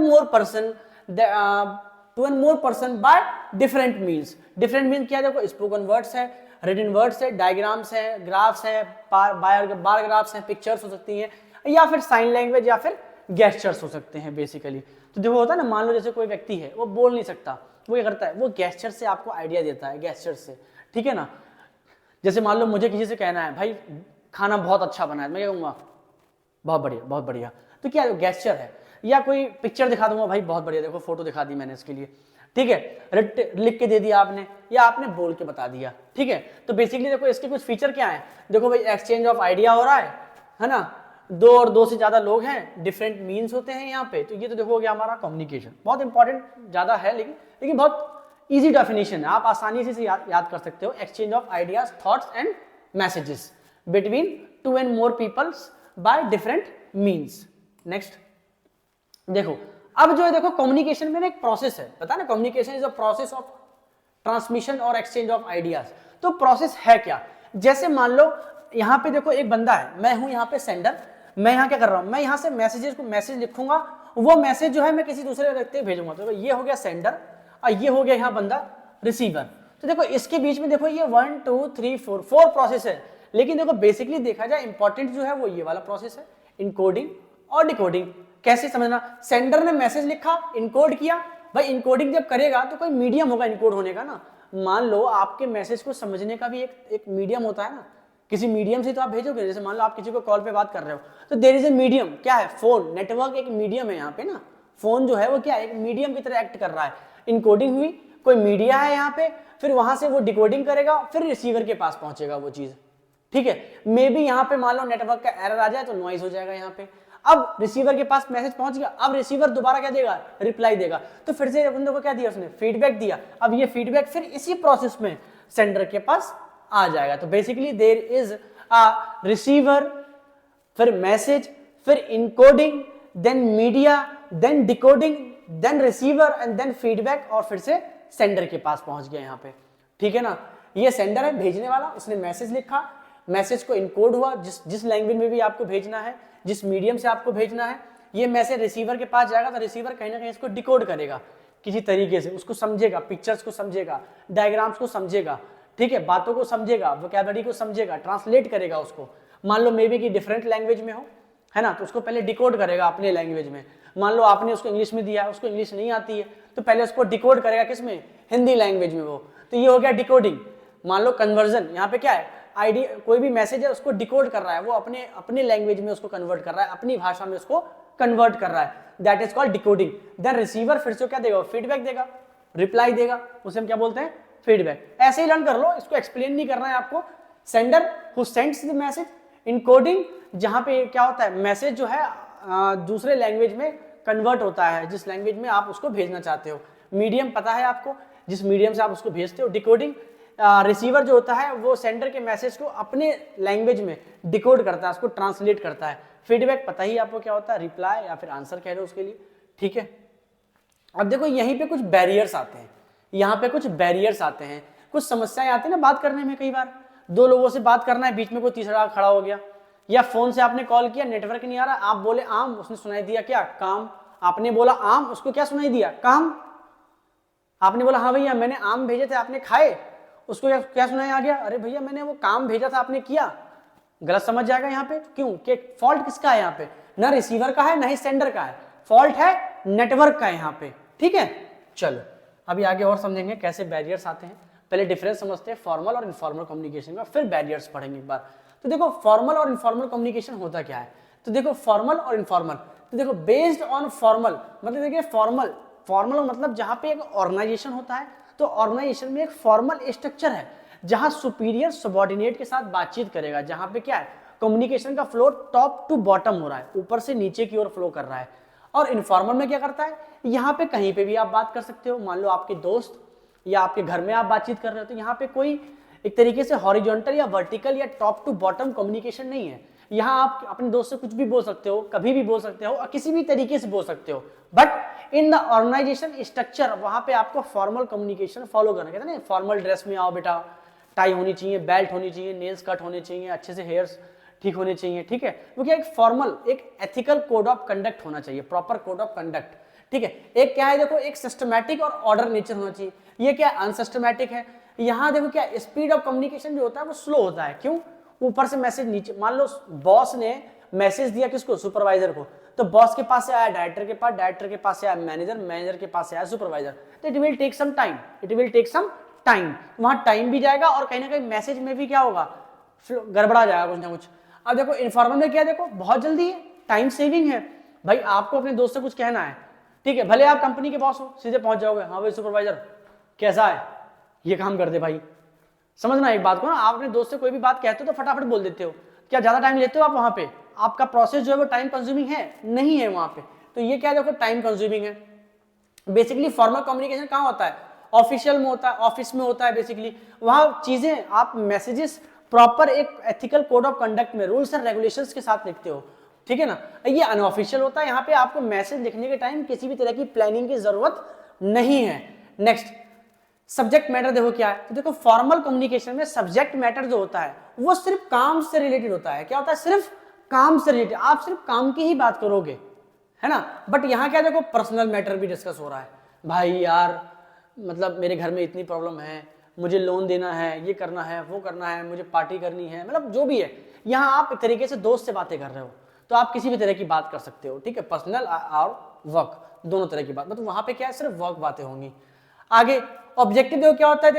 more person by different means. Different means क्या है, देखो स्पोकन वर्ड्स है, रिटन वर्ड्स है, diagrams है, ग्राफ्स है, बार ग्राफ्स हैं, पिक्चर्स हो सकती हैं, या फिर साइन लैंग्वेज या फिर गेस्चर्स हो सकते हैं बेसिकली। तो देखो होता है ना, मान लो जैसे कोई व्यक्ति है वो बोल नहीं सकता, वो क्या करता है, वो गेस्चर से आपको आइडिया देता है, गेस्चर से, ठीक है ना। जैसे मान लो मुझे किसी से कहना है भाई खाना बहुत अच्छा बना है, मैं क्या कहूँगा, बहुत बढ़िया बहुत बढ़िया, तो क्या गेस्चर है। या कोई पिक्चर दिखा दूंगा, भाई बहुत बढ़िया, देखो फोटो दिखा दी मैंने इसके लिए, ठीक है, लिख के दे दिया आपने या आपने बोल के बता दिया, ठीक है। तो बेसिकली देखो इसके कुछ फीचर क्या है, देखो भाई एक्सचेंज ऑफ आइडिया हो रहा है ना, दो और दो से ज्यादा लोग हैं, डिफरेंट मीन्स होते हैं यहाँ पे, तो ये तो देखो हो गया हमारा कम्युनिकेशन। बहुत इंपॉर्टेंट ज्यादा है लेकिन बहुत इजी डेफिनेशन है, आप आसानी से इसे याद कर सकते हो। Exchange of ideas, thoughts and messages between two and more peoples by different means. Next देखो, अब जो है देखो कम्युनिकेशन में ना एक प्रोसेस है, पता ना, communication is a process of transmission और एक्सचेंज ऑफ आइडियाज। तो प्रोसेस है क्या, जैसे मान लो यहाँ पे देखो एक बंदा है, मैं हूं यहाँ पे सेंडर, मैं यहाँ क्या कर रहा हूँ, मैं यहाँ से मैसेज लिखूंगा, वो मैसेज जो है मैं किसी दूसरे व्यक्ति को भेजूंगा। तो ये हो गया सेंडर और ये हो गया यहाँ बंदा रिसीवर। तो देखो इसके बीच में देखो ये 1 2 3 4 प्रोसेस है, लेकिन देखो बेसिकली देखा जाए इंपॉर्टेंट जो है वो ये वाला प्रोसेस है, इनकोडिंग और डिकोडिंग। कैसे समझना, सेंडर ने मैसेज लिखा, इनकोड किया, भाई इनकोडिंग जब करेगा तो कोई मीडियम होगा इनकोड होने का ना। मान लो आपके मैसेज को समझने का भी एक मीडियम होता है ना, किसी मीडियम से तो आप भेजोगे। जैसे मान लो आप किसी को कॉल पे बात कर रहे हो, तो देयर इज ए मीडियम, क्या है, फोन, नेटवर्क एक मीडियम है यहाँ पे ना, फोन जो है वो क्या है, एक मीडियम की तरह एक्ट कर रहा है। इनकोडिंग हुई, कोई मीडिया है यहाँ पे, फिर वहां से वो डिकोडिंग करेगा, फिर रिसीवर के पास पहुंचेगा वो चीज, ठीक है। मे बी यहाँ पे मान लो नेटवर्क का एरर आ जाए तो नॉइज हो जाएगा यहाँ पे। अब रिसीवर के पास मैसेज पहुंच गया, अब रिसीवर दोबारा क्या देगा, रिप्लाई देगा, तो फिर से बंदे को क्या दिया उसने, फीडबैक दिया। अब ये फीडबैक फिर इसी प्रोसेस में सेंडर के पास आ जाएगा। तो basically there is a receiver, फिर मैसेज, फिर encoding, then media, then decoding, then receiver and then feedback, और फिर से सेंडर के पास पहुंच गया यहाँ पे, ठीक है ना। ये सेंडर है, भेजने वाला, उसने मैसेज लिखा, मैसेज को इनकोड हुआ, जिस लैंग्वेज में भी आपको भेजना है, जिस मीडियम से आपको भेजना है, ये मैसेज रिसीवर के पास जाएगा, तो रिसीवर कहीं ना कहीं इसको डिकोड करेगा किसी तरीके से, उसको समझेगा, पिक्चर्स को समझेगा, डायग्राम्स को समझेगा, ठीक है, बातों को समझेगा, वोकैबुलरी को समझेगा, ट्रांसलेट करेगा उसको। मान लो मे बी कि डिफरेंट लैंग्वेज में हो, है ना, तो उसको पहले डिकोड करेगा अपने लैंग्वेज में। मान लो आपने उसको इंग्लिश में दिया है, उसको इंग्लिश नहीं आती है, तो पहले उसको डिकोड करेगा किस में, हिंदी लैंग्वेज में वो, तो ये हो गया डिकोडिंग। मान लो कन्वर्जन, यहाँ पे क्या है, आईडी, कोई भी मैसेज है उसको डिकोड कर रहा है, वो अपने लैंग्वेज में उसको कन्वर्ट कर रहा है, अपनी भाषा में उसको कन्वर्ट कर रहा है, that is called decoding. Then receiver फिर से क्या देगा, फीडबैक देगा, रिप्लाई देगा, उसे हम क्या बोलते हैं, फीडबैक। ऐसे ही लर्न कर लो, इसको एक्सप्लेन नहीं करना है आपको। Sender who sends the message, encoding जहां पे क्या होता है, मैसेज जो है दूसरे लैंग्वेज में कन्वर्ट होता है, जिस लैंग्वेज में आप उसको भेजना चाहते हो। मीडियम पता है आपको, जिस मीडियम से आप उसको भेजते हो। डिकोडिंग, रिसीवर जो होता है वो सेंडर के मैसेज को अपने लैंग्वेज में डिकोड करता है, उसको ट्रांसलेट करता है। फीडबैक पता ही आपको क्या होता है, रिप्लाई या फिर आंसर कह लो उसके लिए, ठीक है। अब देखो यहीं पे कुछ बैरियर्स आते हैं, यहाँ पे कुछ बैरियर्स आते हैं, कुछ समस्याएं आती है ना बात करने में। कई बार दो लोगों से बात करना है, बीच में कोई तीसरा खड़ा हो गया, या फोन से आपने कॉल किया, नेटवर्क नहीं आ रहा, आप बोले आम, उसने सुनाई दिया क्या, काम। आपने बोला आम, उसको क्या सुनाई दिया, काम। आपने बोला हाँ भैया मैंने आम भेजे थे, आपने खाए, उसको क्या सुनाई आ गया, अरे भैया मैंने वो काम भेजा था, आपने किया। गलत समझ जाएगा यहाँ पे, क्यों, कि फॉल्ट किसका है यहाँ पे, ना रिसीवर का है ना ही सेंडर का है, फॉल्ट है नेटवर्क का है यहाँ पे, ठीक है। चलो अभी आगे और समझेंगे कैसे बैरियर्स आते हैं। पहले डिफरेंस समझते हैं फॉर्मल और इनफॉर्मल कम्युनिकेशन का, फिर बैरियर्स पढ़ेंगे एक बार। तो देखो फॉर्मल और इनफॉर्मल कम्युनिकेशन होता क्या है, तो देखो फॉर्मल और इनफॉर्मल, तो देखो बेस्ड ऑन फॉर्मल मतलब देखिए फॉर्मल मतलब जहां पे एक ऑर्गेनाइजेशन होता है, तो ऑर्गेनाइजेशन में एक फॉर्मल स्ट्रक्चर है जहां सुपीरियर सबऑर्डिनेट के साथ बातचीत करेगा, जहां पे क्या है, कम्युनिकेशन का फ्लो टॉप टू बॉटम हो रहा है, ऊपर से नीचे की ओर फ्लो कर रहा है। और इनफॉर्मल में क्या करता है, यहाँ पे कहीं पे भी आप बात कर सकते हो। मान लो आपके दोस्त या आपके घर में आप बातचीत कर रहे हो, तो यहाँ पे कोई एक तरीके से हॉरिजॉन्टल या वर्टिकल या टॉप टू बॉटम कम्युनिकेशन नहीं है। यहाँ आप अपने दोस्त से कुछ भी बोल सकते हो, कभी भी बोल सकते हो और किसी भी तरीके से बोल सकते हो, but in the organisation structure वहां पे आपको फॉर्मल कम्युनिकेशन फॉलो करना। कहते हैं ना, फॉर्मल ड्रेस में आओ बेटा, टाई होनी चाहिए, बेल्ट होनी चाहिए, नेल्स कट होने चाहिए, अच्छे से हेयर्स ठीक होने चाहिए, ठीक है। वो क्या, एक फॉर्मल, एक एथिकल कोड ऑफ कंडक्ट होना चाहिए, प्रॉपर कोड ऑफ कंडक्ट, ठीक है। एक क्या है, देखो एक सिस्टमैटिक और ऑर्डर नेचर होना चाहिए। ये क्या अनसिस्टमैटिक है। यहाँ देखो क्या, स्पीड ऑफ कम्युनिकेशन जो होता है वो स्लो होता है। क्यों, ऊपर से मैसेज नीचे, मान लो बॉस ने मैसेज दिया किसको, सुपरवाइजर को, तो बॉस के पास से आया डायरेक्टर के पास, डायरेक्टर के पास से आया मैनेजर, मैनेजर के पास से आया सुपरवाइजर, तो it will take some time, वहां टाइम भी जाएगा और कहीं ना कहीं मैसेज में भी क्या होगा, गड़बड़ा जाएगा कुछ ना कुछ। अब देखो इनफॉर्मल में क्या, देखो बहुत जल्दी है, टाइम सेविंग है। भाई आपको अपने दोस्त से कुछ कहना है, ठीक है, भले आप कंपनी के बॉस हो, सीधे पहुंच जाओगे, हाँ भाई सुपरवाइजर कैसा है, ये काम कर दे भाई। समझना एक बात को ना, आप अपने दोस्त से कोई भी बात कहते हो तो फटाफट बोल देते हो, क्या ज्यादा टाइम लेते हो आप वहां पे, आपका प्रोसेस जो है वो टाइम कंज्यूमिंग है नहीं है वहां पे, तो ये क्या देखो टाइम कंज्यूमिंग है। बेसिकली फॉर्मल कम्युनिकेशन कहाँ होता है, ऑफिशियल में होता है, ऑफिस में होता है। बेसिकली वहां चीजें आप मैसेजेस प्रॉपर एक एथिकल कोड ऑफ कंडक्ट में रूल्स एंड रेगुलेशंस के साथ लिखते हो, ठीक है ना। ये अनऑफिशियल होता है, यहाँ पे आपको मैसेज लिखने के टाइम किसी भी तरह की प्लानिंग की जरूरत नहीं है। नेक्स्ट सब्जेक्ट मैटर देखो क्या है, तो देखो फॉर्मल कम्युनिकेशन में सब्जेक्ट मैटर जो होता है वो सिर्फ काम से रिलेटेड होता है। क्या होता है, सिर्फ काम से रिलेटेड, आप सिर्फ काम की ही बात करोगे, है ना। बट यहाँ क्या देखो पर्सनल मैटर भी डिस्कस हो रहा है, भाई यार मतलब मेरे घर में इतनी प्रॉब्लम है, मुझे लोन देना है, ये करना है, वो करना है, मुझे पार्टी करनी है, मतलब जो भी है। यहाँ आप एक तरीके से दोस्त से बातें कर रहे हो, तो आप किसी भी तरह की बात कर सकते हो, ठीक है, पर्सनल और वर्क दोनों तरह की बात, मतलब वहां पे क्या है सिर्फ वर्क बातें होंगी। आगे ऑब्जेक्टिव देखो क्या होता है,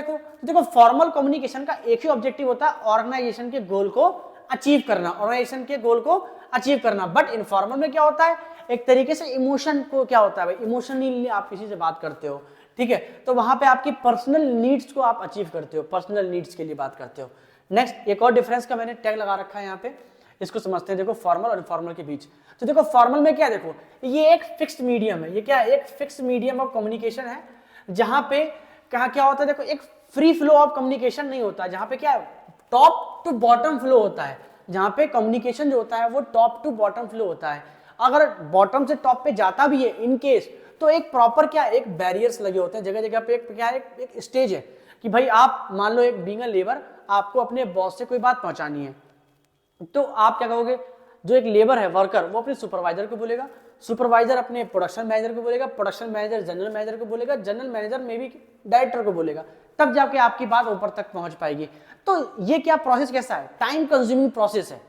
देखो फॉर्मल कम्युनिकेशन का एक ही ऑब्जेक्टिव होता है, ऑर्गेनाइजेशन के गोल को अचीव करना, ऑर्गेनाइजेशन के गोल को अचीव करना। बट इनफॉर्मल में क्या होता है, एक तरीके से इमोशन को क्या होता है भाई, इमोशनली आप किसी से बात करते हो, ठीक है, तो वहां पे आपकी पर्सनल नीड्स को आप अचीव करते हो, पर्सनल नीड्स के लिए बात करते हो। नेक्स्ट एक और डिफरेंस का मैंने टैग लगा रखा है यहाँ पे, इसको समझते हैं। देखो फॉर्मल और इनफॉर्मल के बीच, तो देखो फॉर्मल में क्या, देखो ये एक फिक्स्ड मीडियम है, ये क्या है, एक फिक्स्ड मीडियम ऑफ कम्युनिकेशन है, जहां पे कहा क्या होता है, देखो एक फ्री फ्लो ऑफ कम्युनिकेशन नहीं होता, जहां पे क्या है टॉप टू बॉटम फ्लो होता है, जहां पे कम्युनिकेशन जो होता है वो टॉप टू बॉटम फ्लो होता है। अगर बॉटम से टॉप पे जाता भी है इन केस, तो एक प्रॉपर क्या एक बैरियर्स लगे होते हैं जगह जगह पे, एक क्या है एक स्टेज है कि भाई आप मान लो एक बीइंग अ लेबर, आपको अपने बॉस से कोई बात पहुंचानी है, तो आप क्या कहोगे, जो एक लेबर है वर्कर वो अपने सुपरवाइजर को बोलेगा, सुपरवाइजर अपने प्रोडक्शन मैनेजर को बोलेगा, प्रोडक्शन मैनेजर जनरल मैनेजर को बोलेगा, जनरल मैनेजर में भी डायरेक्टर को बोलेगा, तब जाके आपकी बात ऊपर तक पहुंच पाएगी। तो ये क्या प्रोसेस कैसा है, टाइम कंज्यूमिंग प्रोसेस है,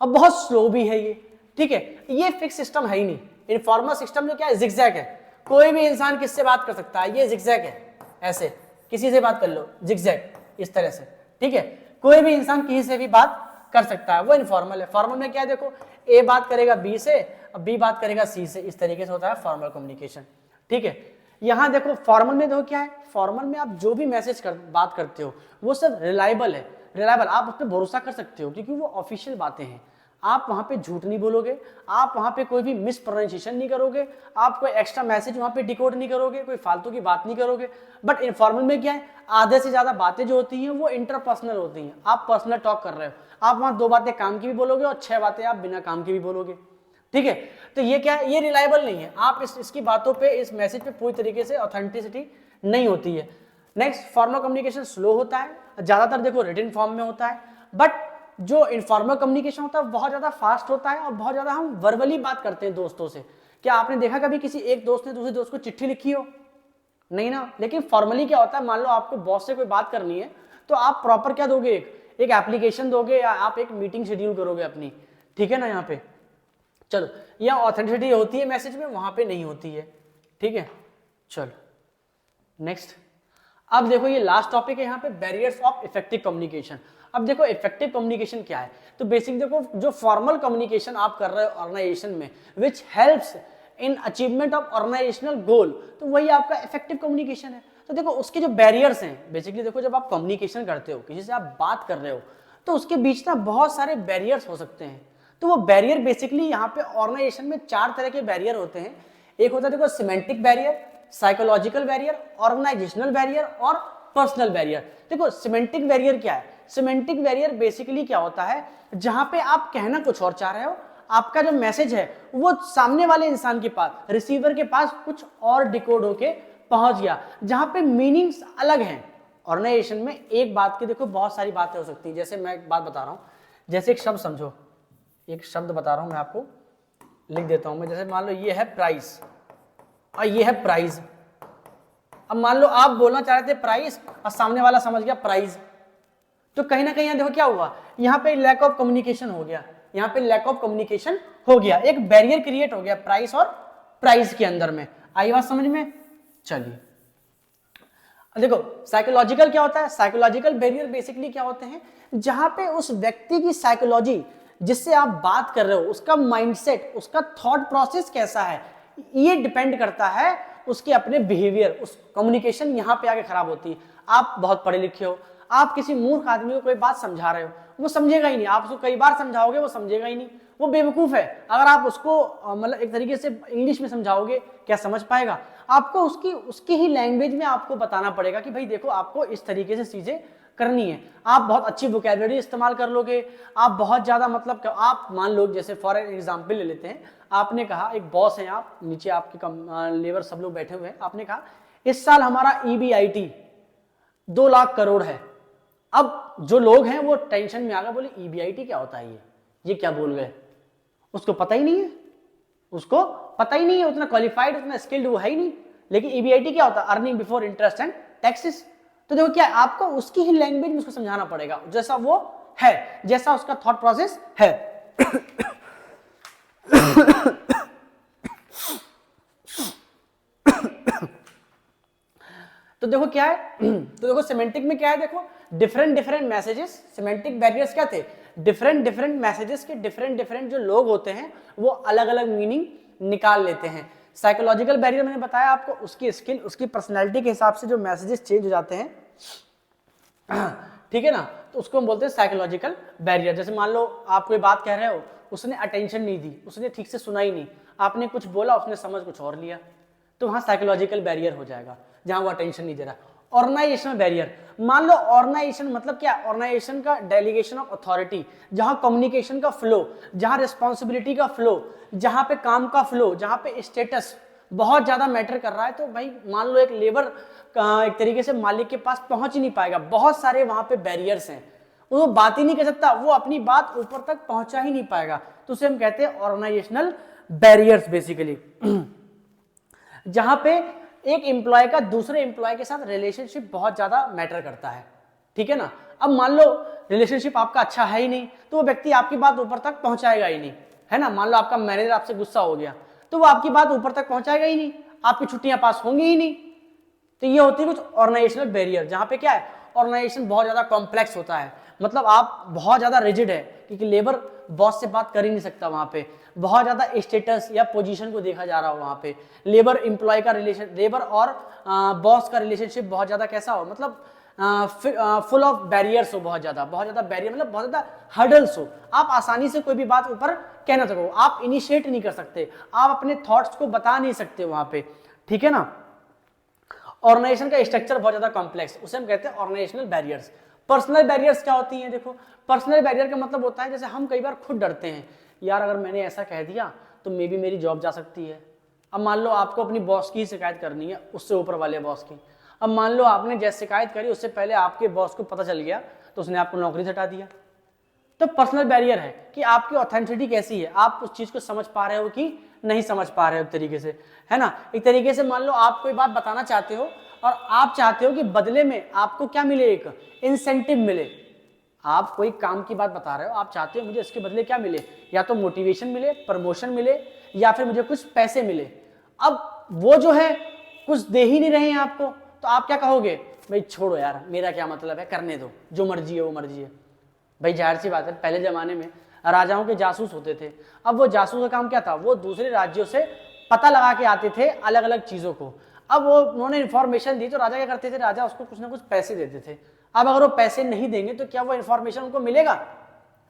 अब बहुत स्लो भी है ये, ठीक है, ये फिक्स सिस्टम है ही नहीं। इनफॉर्मल सिस्टम जो क्या है जिगजैग है, कोई भी इंसान किससे बात कर सकता है, ये जिगजैग है, ऐसे किसी से बात कर लो जिगजैग इस तरह से, ठीक है, कोई भी इंसान किसी से भी बात कर सकता है, वो इनफॉर्मल है। फॉर्मल में क्या है, देखो ए बात करेगा बी से, अब बी बात करेगा सी से, इस तरीके से होता है फॉर्मल कम्युनिकेशन, ठीक है। यहाँ देखो फॉर्मल में देखो क्या है, फॉर्मल में आप जो भी मैसेज बात करते हो वो सब रिलायबल है, रिलायबल, आप उस पर भरोसा कर सकते हो क्योंकि वो ऑफिशियल बातें हैं, आप वहां पे झूठ नहीं बोलोगे, आप वहां पे कोई भी मिस प्रोनाउंसिएशन नहीं करोगे, आप कोई एक्स्ट्रा मैसेज वहां पे डिकोड नहीं करोगे, कोई फालतू की बात नहीं करोगे। बट इनफॉर्मल में क्या है, आधे से ज्यादा बातें जो होती हैं वो इंटरपर्सनल होती हैं, आप पर्सनल टॉक कर रहे हो, आप वहां 2 बातें काम की भी बोलोगे और 6 बातें आप बिना काम की भी बोलोगे, ठीक है। तो ये क्या है, ये रिलायबल नहीं है, आप इसकी बातों पे, इस मैसेज पे पूरी तरीके से ऑथेंटिसिटी नहीं होती है। नेक्स्ट फॉर्मल कम्युनिकेशन स्लो होता है, ज्यादातर देखो रिटन फॉर्म में होता है, बट जो इनफॉर्मल कम्युनिकेशन होता है बहुत ज्यादा फास्ट होता है और बहुत ज्यादा हम वर्बली बात करते हैं दोस्तों से। क्या आपने देखा कभी किसी एक दोस्त ने दूसरे दोस्त को चिट्ठी लिखी हो, नहीं ना। लेकिन फॉर्मली क्या होता है, मान लो आपको बॉस से कोई बात करनी है तो आप प्रॉपर क्या दोगे, एक एप्लीकेशन दोगे या आप एक मीटिंग शेड्यूल करोगे अपनी, ठीक है ना। यहाँ पे चलो यहाँ ऑथेंटिसिटी होती है मैसेज में, वहां पे नहीं होती है, ठीक है। चलो नेक्स्ट, अब देखो ये लास्ट टॉपिक है यहाँ पे, बैरियर्स ऑफ इफेक्टिव कम्युनिकेशन। अब देखो इफेक्टिव कम्युनिकेशन क्या है, तो बेसिक देखो जो फॉर्मल कम्युनिकेशन आप कर रहे हो ऑर्गेनाइजेशन में which helps in achievement of organizational goal, तो वही आपका इफेक्टिव कम्युनिकेशन है। तो देखो उसके जो बैरियर्स हैं, बेसिकली देखो जब आप कम्युनिकेशन करते हो, किसी से आप बात कर रहे हो, तो उसके बीच ना बहुत सारे बैरियर्स हो सकते हैं। तो वो बैरियर बेसिकली यहाँ पे ऑर्गेनाइजेशन में 4 तरह के बैरियर होते हैं। एक होता है देखो semantic barrier, psychological barrier, organisational barrier और पर्सनल बैरियर। देखो सिमेंटिक बैरियर क्या है, सिमेंटिक बैरियर बेसिकली क्या होता है, जहां पे आप कहना कुछ और चाह रहे हो, आपका जो मैसेज है वो सामने वाले इंसान के पास, रिसीवर के पास कुछ और डिकोड होके पहुंच गया, जहां पे मीनिंग्स अलग हैं। ऑर्गेनाइजेशन में एक बात की देखो बहुत सारी बातें हो सकती हैं, जैसे मैं एक बात बता रहा हूं, जैसे एक शब्द समझो, एक शब्द बता रहा हूं मैं आपको, लिख देता हूं मैं, जैसे मान लो ये है प्राइस और ये है प्राइज। अब मान लो आप बोलना चाह रहे थे प्राइस और सामने वाला समझ गया प्राइज, तो कहीं ना कहीं यहाँ देखो क्या हुआ, यहाँ पे लैक ऑफ कम्युनिकेशन हो गया, यहाँ पे लैक ऑफ कम्युनिकेशन हो गया, एक बैरियर क्रिएट हो गया प्राइस और प्राइस के अंदर में। आई बात समझ में। चलिए देखो साइकोलॉजिकल क्या होता है, साइकोलॉजिकल बैरियर बेसिकली क्या होते हैं, जहां पे उस व्यक्ति की साइकोलॉजी जिससे आप बात कर रहे हो, उसका माइंडसेट, उसका थॉट प्रोसेस कैसा है, ये डिपेंड करता है उसके अपने बिहेवियर, उस कम्युनिकेशन यहाँ पे आके खराब होती है। आप बहुत पढ़े लिखे हो, आप किसी मूर्ख आदमी को कोई बात समझा रहे हो, वो समझेगा ही नहीं, आप उसको कई बार समझाओगे वो समझेगा ही नहीं, वो बेवकूफ है। अगर आप उसको मतलब एक तरीके से इंग्लिश में समझाओगे, क्या समझ पाएगा? आपको उसकी ही लैंग्वेज में आपको बताना पड़ेगा कि भाई देखो आपको इस तरीके से चीजें करनी है। आप बहुत अच्छी वोकैबुलरी इस्तेमाल कर लोगे, आप बहुत ज्यादा मतलब आप मान लो, जैसे फॉर एग्जांपल ले लेते हैं, आपने कहा एक बॉस है, आप नीचे आपके लेबर सब लोग बैठे हुए हैं, आपने कहा इस साल हमारा EBIT 2 लाख करोड़ है। अब जो लोग हैं वो टेंशन में आ गए, बोले EBIT क्या होता है, ये क्या बोल गए? उसको पता ही नहीं है, उसको पता ही नहीं है, उतना क्वालिफाइड उतना स्किल्ड वो है ही नहीं। लेकिन EBIT क्या होता है? Earning before interest and taxes. तो देखो क्या है, आपको उसकी ही लैंग्वेज में उसको समझाना पड़ेगा, जैसा वो है, जैसा उसका थॉट प्रोसेस है। तो देखो क्या है, तो देखो सिमेंटिक में क्या है, देखो डिफरेंट मैसेजेस, सिमेंटिक बैरियर्स क्या थे? डिफरेंट मैसेजेस के डिफरेंट जो लोग होते हैं वो अलग अलग मीनिंग निकाल लेते हैं। साइकोलॉजिकल बैरियर मैंने बताया आपको, उसकी स्किल, उसकी पर्सनैलिटी के हिसाब से जो मैसेजेस चेंज हो जाते हैं, ठीक है ना, तो उसको हम बोलते हैं साइकोलॉजिकल बैरियर। जैसे मान लो आप कोई बात कह रहे हो, उसने अटेंशन नहीं दी, उसने ठीक से सुना ही नहीं, आपने कुछ बोला, उसने समझ कुछ और लिया, तो वहां साइकोलॉजिकल बैरियर हो जाएगा, जहां वो अटेंशन नहीं दे रहा। ऑर्गेनाइजेशनल बैरियर, मान लो ऑर्गेनाइजेशन मतलब क्या? ऑर्गेनाइजेशन का डेलीगेशन ऑफ अथॉरिटी, जहां कम्युनिकेशन का फ्लो, जहां रिस्पॉन्सिबिलिटी का फ्लो, जहां पे काम का फ्लो, जहां पे स्टेटस बहुत ज्यादा मैटर कर रहा है, तो भाई मान लो एक लेबर एक तरीके से मालिक के पास पहुंच ही नहीं पाएगा, बहुत सारे वहां पे बैरियर्स हैं, वो बात ही नहीं कर सकता, वो अपनी बात ऊपर तक पहुंचा ही नहीं पाएगा, तो उसे हम कहते हैं ऑर्गेनाइजेशनल बैरियर्स बेसिकली। जहां पे एक एम्प्लॉय का दूसरे एम्प्लॉय के साथ रिलेशनशिप बहुत ज्यादा मैटर करता है, ठीक है ना। अब मान लो रिलेशनशिप आपका अच्छा है ही नहीं, तो वो व्यक्ति आपकी बात ऊपर तक पहुंचाएगा ही नहीं, है ना। मान लो आपका मैनेजर आपसे गुस्सा हो गया, तो वो आपकी बात ऊपर तक पहुंचाएगा ही नहीं, आपकी छुट्टियां पास होंगी ही नहीं। तो ये होती है कुछ ऑर्गेनाइजेशनल बैरियर, जहां पे क्या है, ऑर्गेनाइजेशन बहुत ज्यादा कॉम्प्लेक्स होता है, मतलब आप बहुत ज्यादा रिजिड है, क्योंकि लेबर बॉस से बात कर ही नहीं सकता, वहां पे बहुत ज्यादा स्टेटस या पोजीशन को देखा जा रहा हो, वहां पे लेबर एम्प्लॉय का रिलेशन, लेबर और बॉस का रिलेशनशिप बहुत ज्यादा कैसा हो, मतलब फुल ऑफ बैरियर्स हो, बहुत ज्यादा बैरियर, मतलब बहुत ज्यादा हर्डल्स हो, आप आसानी से कोई भी बात ऊपर कह ना सको, आप इनिशिएट नहीं कर सकते, आप अपने थॉट्स को बता नहीं सकते वहां पे, ठीक है ना। ऑर्गेनाइजेशन का स्ट्रक्चर बहुत ज्यादा कॉम्प्लेक्स, उसे हम कहते हैं ऑर्गेनाइजेशनल बैरियर्स। पर्सनल बैरियर्स क्या होती हैं? देखो पर्सनल बैरियर का मतलब होता है, जैसे हम कई बार खुद डरते हैं, यार अगर मैंने ऐसा कह दिया तो मे बी मेरी जॉब जा सकती है। अब मान लो आपको अपनी बॉस की शिकायत करनी है, उससे ऊपर वाले बॉस की, अब मान लो आपने जैसे शिकायत करी, उससे पहले आपके बॉस को पता चल गया, तो उसने आपको नौकरी से हटा दिया। तो पर्सनल बैरियर है कि आपकी ऑथेंटिसिटी कैसी है, आप उस चीज को समझ पा रहे हो कि नहीं समझ पा रहे हो, एक तरीके से, है ना। एक तरीके से मान लो आप कोई बात बताना चाहते हो और आप चाहते हो कि बदले में आपको क्या मिले, एक इंसेंटिव मिले। आप कोई काम की बात बता रहे हो, आप चाहते हो मुझे इसके बदले क्या मिले, या तो मोटिवेशन मिले, प्रमोशन मिले, या फिर मुझे कुछ पैसे मिले। अब वो जो है कुछ दे ही नहीं रहे हैं आपको, तो आप क्या कहोगे, भाई छोड़ो यार, मेरा क्या मतलब है, करने दो, जो मर्जी है वो मर्जी है। भाई जाहिर सी बात है, पहले जमाने में राजाओं के जासूस होते थे, अब वो जासूस का काम क्या था, वो दूसरे राज्यों से पता लगा के आते थे अलग अलग चीजों को। अब वो उन्होंने इन्फॉर्मेशन दी, तो राजा क्या करते थे, राजा उसको कुछ ना कुछ पैसे देते थे। अब अगर वो पैसे नहीं देंगे तो क्या वो इन्फॉर्मेशन उनको मिलेगा?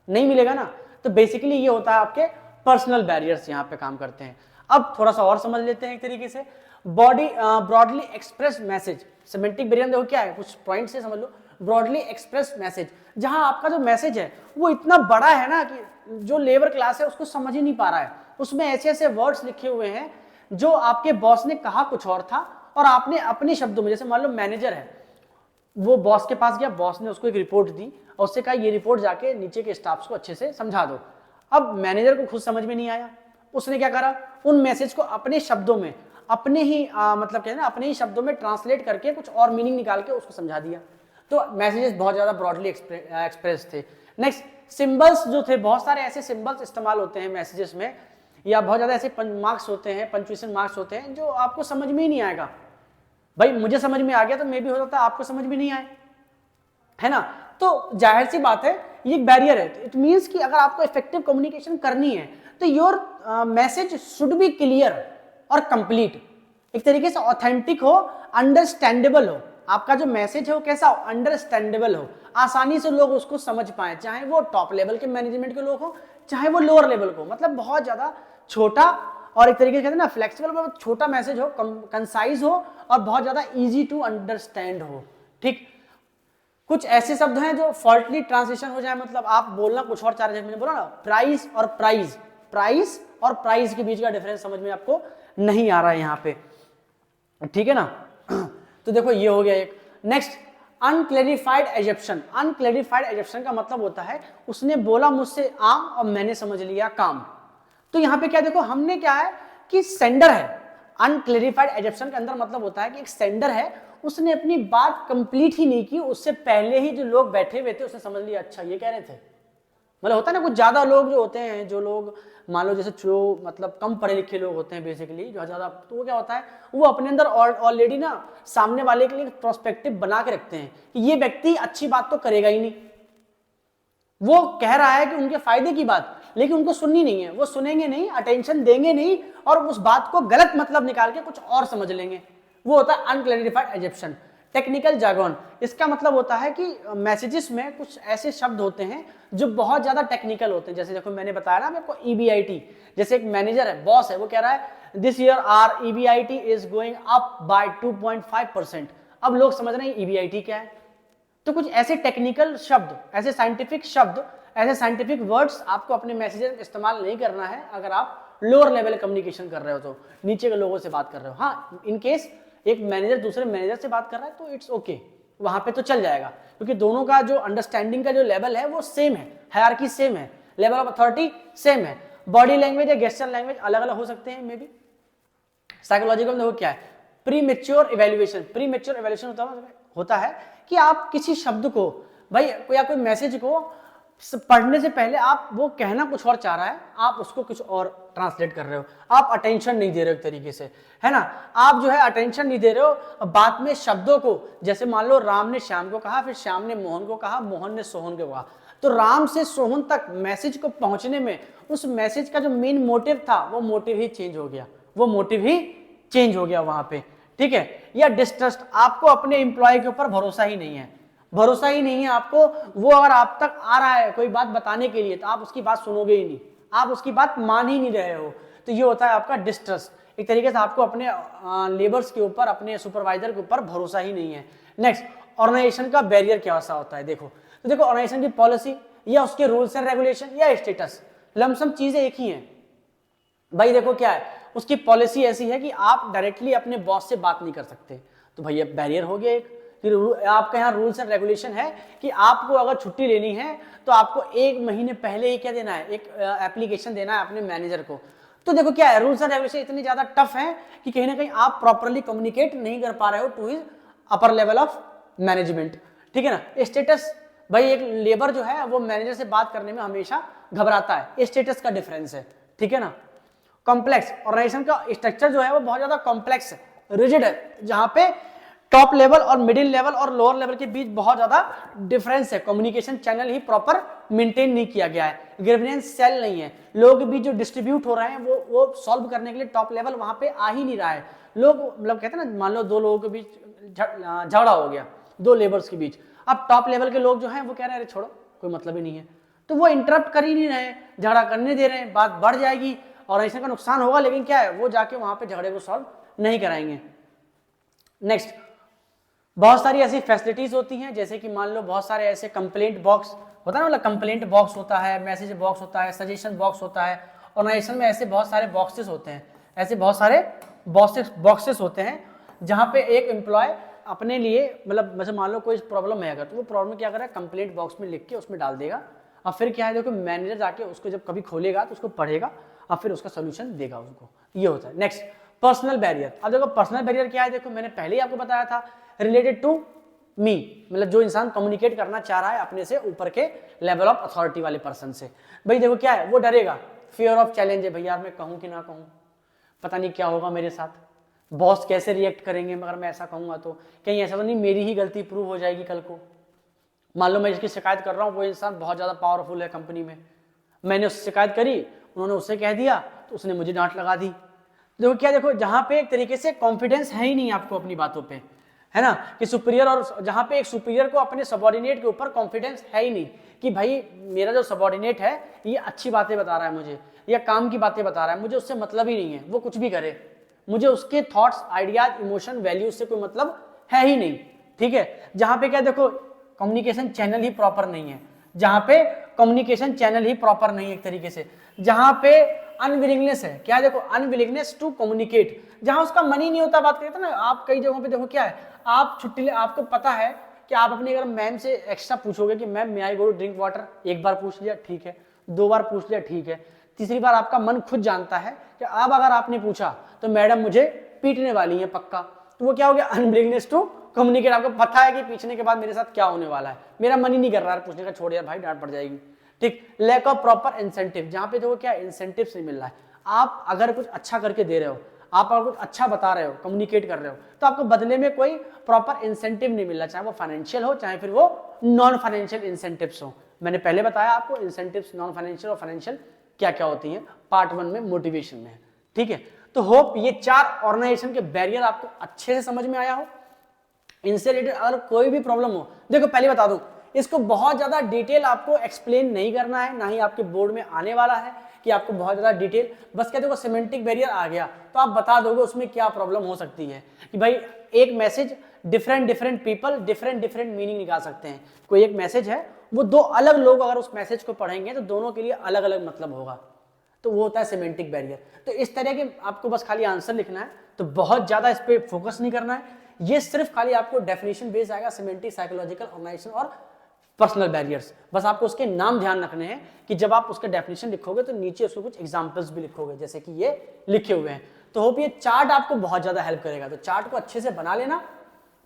नहीं मिलेगा ना। तो बेसिकली ये होता है आपके पर्सनल बैरियर्स यहाँ पे काम करते हैं। अब थोड़ा सा और समझ लेते हैं एक तरीके से, broadly express message. Semantic barrier देखो क्या है, कुछ पॉइंट से समझ लो। ब्रॉडली एक्सप्रेस मैसेज, जहां आपका जो मैसेज है वो इतना बड़ा है ना कि जो लेबर क्लास है उसको समझ ही नहीं पा रहा है, उसमें ऐसे ऐसे वर्ड्स लिखे हुए हैं जो आपके बॉस ने कहा कुछ और था और आपने अपने शब्दों में, जैसे मान लो मैनेजर है, वो बॉस के पास गया, बॉस ने उसको एक रिपोर्ट दी और उससे कहा ये रिपोर्ट जाके नीचे के स्टाफ्स को अच्छे से समझा दो। अब मैनेजर को खुद समझ में नहीं आया, उसने क्या करा, उन मैसेज को अपने शब्दों में, अपने ही मतलब कहते हैं ना, अपने ही शब्दों में ट्रांसलेट करके कुछ और मीनिंग निकाल के उसको समझा दिया। तो मैसेजेस बहुत ज्यादा ब्रॉडली एक्सप्रेस थे। नेक्स्ट, सिंबल्स जो थे, बहुत सारे ऐसे सिंबल्स इस्तेमाल होते हैं मैसेजेस में, या बहुत ज्यादा ऐसे मार्क्स होते हैं, पंक्चुएशन मार्क्स होते हैं जो आपको समझ में ही नहीं आएगा। भाई मुझे समझ में आ गया तो मे भी हो सकता है आपको समझ में नहीं आए, है ना। तो जाहिर सी बात है ये एक बैरियर है। इट मींस कि अगर आपको इफेक्टिव कम्युनिकेशन करनी है तो your message should be clear और कंप्लीट, एक तरीके से ऑथेंटिक हो, अंडरस्टैंडेबल हो। आपका जो मैसेज है वो कैसा हो, अंडरस्टैंडेबल हो, आसानी से लोग उसको समझ पाए, चाहे वो टॉप लेवल के मैनेजमेंट के लोग हो चाहे वो लोअर लेवल को, मतलब बहुत ज्यादा छोटा और एक तरीके से कहते हैं ना फ्लेक्सिबल, छोटा मैसेज हो, कंसाइज हो और बहुत ज्यादा इजी टू अंडरस्टैंड हो। ठीक, कुछ ऐसे शब्द हैं जो फॉल्टली ट्रांसलेशन हो जाए, मतलब आप बोलना कुछ और चाह रहे हैं, मैंने बोला ना प्राइस और प्राइस, प्राइस और प्राइस के बीच का डिफरेंस समझ में आपको नहीं आ रहा है यहाँ पे, ठीक है ना। तो देखो ये हो गया एक। Next, unclarified assumption. Unclarified assumption का मतलब होता है उसने बोला मुझसे आम और मैंने समझ लिया काम। तो यहाँ पे क्या देखो, हमने क्या है कि सेंडर है, अनक्लैरिफाइड एजप्शन के अंदर मतलब होता है कि एक सेंडर है, उसने अपनी बात कंप्लीट ही नहीं की, उससे पहले ही जो लोग बैठे हुए थे उसने समझ लिया अच्छा ये कह रहे थे। मतलब होता है ना कुछ ज्यादा लोग जो होते हैं, जो लोग मान लो जैसे जो मतलब कम पढ़े लिखे लोग होते हैं बेसिकली, जो ज्यादा, तो वो क्या होता है वो अपने अंदर ऑलरेडी ना सामने वाले के लिए पर्सपेक्टिव बना के रखते हैं कि ये व्यक्ति अच्छी बात तो करेगा ही नहीं, वो कह रहा है कि उनके फायदे की बात, लेकिन उनको सुननी नहीं है, वो सुनेंगे नहीं, अटेंशन देंगे नहीं और उस बात को गलत मतलब निकाल के कुछ और समझ लेंगे। वो होता है अनक्लैरिफाइड एजप्शन। टेक्निकल जार्गन, इसका मतलब होता है कि मैसेजेस में कुछ ऐसे शब्द होते हैं जो बहुत ज्यादा टेक्निकल होते हैं। जैसे देखो मैंने बताया ना आपको EBIT, जैसे एक मैनेजर है, बॉस है, वो कह रहा है this year our EBIT is going up by 2.5%। अब लोग समझ रहे हैं EBIT क्या है। तो कुछ ऐसे टेक्निकल शब्द, ऐसे साइंटिफिक शब्द, ऐसे साइंटिफिक वर्ड्स आपको अपने मैसेजेस में इस्तेमाल नहीं करना है अगर आप लोअर लेवल कम्युनिकेशन कर रहे हो, तो नीचे के लोगों से बात कर रहे हो। हाँ, इन केस एक मैनेजर दूसरे मैनेजर से बात कर रहा है तो इट्स ओके, वहां पे तो चल जाएगा, क्योंकि दोनों का जो अंडरस्टैंडिंग का जो लेवल है वो सेम है, हायरार्की सेम है, लेवल ऑफ अथॉरिटी सेम है। बॉडी लैंग्वेज या गेस्चर लैंग्वेज अलग अलग हो सकते हैं मे बी। साइकोलॉजिकल देखो क्या है, प्रीमेच्योर इवैल्यूएशन। प्रीमेच्योर इवैल्यूएशन होता है कि आप किसी शब्द को भाई या कोई मैसेज को पढ़ने से पहले आप वो कहना कुछ और चाह रहा है, आप उसको कुछ और ट्रांसलेट कर रहे हो, आप अटेंशन नहीं दे रहे हो एक तरीके से, है ना। आप जो है अटेंशन नहीं दे रहे हो बात में शब्दों को, जैसे मान लो राम ने श्याम को कहा, फिर श्याम ने मोहन को कहा, मोहन ने सोहन को कहा, तो राम से सोहन तक मैसेज को पहुंचने में उस मैसेज का जो मेन मोटिव था वो मोटिव ही चेंज हो गया, वो मोटिव ही चेंज हो गया वहां पे, ठीक है। या डिस्ट्रस्ट, आपको अपने एम्प्लॉय के ऊपर भरोसा ही नहीं है, भरोसा ही नहीं है आपको, वो अगर आप तक आ रहा है कोई बात बताने के लिए तो आप उसकी बात सुनोगे ही नहीं, आप उसकी बात मान ही नहीं रहे हो, तो ये होता है आपका डिस्ट्रस्ट। एक तरीके से आपको अपने लेबर्स के ऊपर, अपने सुपरवाइजर के ऊपर भरोसा ही नहीं है। नेक्स्ट, ऑर्गेनाइजेशन का बैरियर क्या सा होता है, देखो तो देखो ऑर्गेनाइजेशन की पॉलिसी या उसके रूल्स एंड रेगुलेशन या स्टेटस, लमसम चीजें एक ही हैं भाई। देखो क्या है, उसकी पॉलिसी ऐसी है कि आप डायरेक्टली अपने बॉस से बात नहीं कर सकते, तो भैया बैरियर हो गया एक। फिर आपके यहाँ रूल्स एंड रेगुलेशन है कि आपको अगर छुट्टी लेनी है तो आपको 1 महीने पहले ही क्या देना है, एक एप्लीकेशन देना है अपने मैनेजर को। तो देखो क्या है, रूल्स एंड रेगुलेशन इतनी ज्यादा टफ है कि कहीं ना कहीं आप प्रॉपरली कम्युनिकेट नहीं कर पा रहे हो to his upper level of management, ठीक है ना। स्टेटस, भाई एक लेबर जो है वो मैनेजर से बात करने में हमेशा घबराता है, स्टेटस का डिफरेंस है, ठीक है ना। कॉम्प्लेक्स, ऑर्गेनाइजेशन का स्ट्रक्चर जो है वो बहुत ज्यादा कॉम्प्लेक्स है, रिजिड है, जहां पे टॉप लेवल और मिडिल लेवल और लोअर लेवल के बीच बहुत ज्यादा डिफरेंस है, कम्युनिकेशन चैनल ही प्रॉपर मेंटेन नहीं किया गया है, ग्रीवेंस सेल नहीं है, लोगों के बीच जो डिस्ट्रीब्यूट हो रहे हैं वो सॉल्व करने के लिए टॉप लेवल वहां पे आ ही नहीं रहा है। लोग मतलब कहते हैं ना, मान लो 2 लोगों के बीच झगड़ा हो गया, 2 लेबर्स के बीच, अब टॉप लेवल के लोग जो हैं वो कह रहे हैं छोड़ो कोई मतलब ही नहीं है, तो वो इंटरप्ट कर ही नहीं रहे, झगड़ा करने दे रहे हैं, बात बढ़ जाएगी और ऐसे का नुकसान होगा, लेकिन क्या है वो जाके वहां पे झगड़े को सॉल्व नहीं कराएंगे। नेक्स्ट, बहुत सारी ऐसी फैसिलिटीज होती हैं, जैसे कि मान लो बहुत सारे ऐसे कंप्लेंट बॉक्स होता है ना, मतलब कंप्लेंट बॉक्स होता है, मैसेज बॉक्स होता है, सजेशन बॉक्स होता है, ऑर्गेनाइजेशन में ऐसे बहुत सारे बॉक्सेस होते हैं, ऐसे बहुत सारे बॉक्सेस होते हैं जहां पे एक एम्प्लॉय अपने लिए मतलब जैसे मान लो कोई प्रॉब्लम है अगर, तो वो प्रॉब्लम क्या करेगा, कंप्लेंट बॉक्स में लिख के उसमें डाल देगा, और फिर क्या है देखो मैनेजर जाके उसको जब कभी खोलेगा तो उसको पढ़ेगा और फिर उसका सोल्यूशन देगा उसको, ये होता है। Next, personal barrier. अब देखो पर्सनल बैरियर क्या है, देखो मैंने पहले ही आपको बताया था, रिलेटेड टू मी, मतलब जो इंसान कम्युनिकेट करना चाह रहा है अपने से ऊपर के लेवल ऑफ अथॉरिटी वाले पर्सन से, भाई देखो क्या है, वो डरेगा, फियर ऑफ चैलेंज है, भैया मैं कहूँ कि ना कहूँ, पता नहीं क्या होगा मेरे साथ, बॉस कैसे रिएक्ट करेंगे अगर मैं ऐसा कहूंगा, तो कहीं ऐसा तो नहीं मेरी ही गलती प्रूव हो जाएगी कल को। मान लो मैं इसकी शिकायत कर रहा हूँ, वो इंसान बहुत ज्यादा पावरफुल है कंपनी में, मैंने उससे शिकायत करी, उन्होंने उससे कह दिया तो उसने मुझे डांट लगा दी। देखो क्या, देखो जहां पे एक तरीके से कॉन्फिडेंस है ही नहीं आपको अपनी बातों पे, है ना, कि सुपीरियर, और जहां पे एक सुपीरियर को अपने सबॉर्डिनेट के ऊपर कॉन्फिडेंस है ही नहीं कि भाई मेरा जो सबॉर्डिनेट है ये अच्छी बातें बता रहा है मुझे, या काम की बातें बता रहा है, मुझे उससे मतलब ही नहीं है, वो कुछ भी करे, मुझे उसके थॉट्स, आइडियाज, इमोशन, वैल्यूज से कोई मतलब है ही नहीं, ठीक है। जहां पे क्या देखो कम्युनिकेशन चैनल ही प्रॉपर नहीं है, जहां पे कम्युनिकेशन चैनल ही प्रॉपर नहीं है एक तरीके से, जहां पे अनविलिंगनेस है, क्या देखो अनविलिंगनेस टू कम्युनिकेट, जहां उसका मन ही नहीं होता बात करते ना। आप कई जगहों पे देखो क्या है, आप छुट्टी आपको पता है कि आप अपनी अगर मैम से एक्स्ट्रा पूछोगे कि ma'am may I go to drink water, एक बार पूछ लिया ठीक है, 2 बार पूछ लिया ठीक है, तीसरी बार आपका मन खुद जानता है कि अब अगर आपने पूछा तो मैडम मुझे पीटने वाली है पक्का, तो वो क्या हो गया अनविलिंगनेस टू कम्युनिकेट। आपको पता है कि पूछने के बाद मेरे साथ क्या होने वाला है, मेरा मन ही नहीं कर रहा है पूछने का, छोड़ यार भाई डांट पड़ जाएगी, ठीक। लैक ऑफ प्रॉपर इंसेंटिव, जहां पे देखो क्या इंसेंटिव नहीं मिल रहा है। आप अगर कुछ अच्छा करके दे रहे हो, आप अगर कुछ अच्छा बता रहे हो, कम्युनिकेट कर रहे हो, तो आपको बदले में कोई प्रॉपर इंसेंटिव नहीं मिल रहा, चाहे वो फाइनेंशियल हो चाहे फिर वो नॉन फाइनेंशियल इंसेंटिव्स हो। मैंने पहले बताया आपको इंसेंटिव्स नॉन फाइनेंशियल और फाइनेंशियल क्या क्या होती हैं, पार्ट 1 में मोटिवेशन में, ठीक है। तो होप ये 4 ऑर्गेनाइजेशन के बैरियर आपको अच्छे से समझ में आया हो। इनसे रिलेटेड अगर कोई भी प्रॉब्लम हो, देखो पहले बता दूं, इसको बहुत ज्यादा डिटेल आपको एक्सप्लेन नहीं करना है, ना ही आपके बोर्ड में आने वाला है कि आपको बहुत ज्यादा डिटेल, बस क्या देखो सिमेंटिक बैरियर आ गया तो आप बता दोगे उसमें क्या प्रॉब्लम हो सकती है, कि भाई एक message different people different meaning निकाल सकते हैं। कोई एक मैसेज है, वो 2 अलग लोग अगर उस मैसेज को पढ़ेंगे तो दोनों के लिए अलग अलग मतलब होगा, तो वो होता है सिमेंटिक बैरियर। तो इस तरह के आपको बस खाली आंसर लिखना है, तो बहुत ज्यादा इस पे फोकस नहीं करना है, ये सिर्फ खाली आपको डेफिनेशन बेस आएगा, सिमेंटिक, साइकोलॉजिकल, ऑर्गेनाइजेशन और पर्सनल बैरियर्स। बस आपको उसके नाम ध्यान रखने हैं कि जब आप उसका डेफिनेशन लिखोगे तो नीचे उसको कुछ एग्जांपल्स भी लिखोगे, जैसे कि ये लिखे हुए हैं। तो होप ये चार्ट आपको बहुत ज्यादा हेल्प करेगा, तो चार्ट को अच्छे से बना लेना,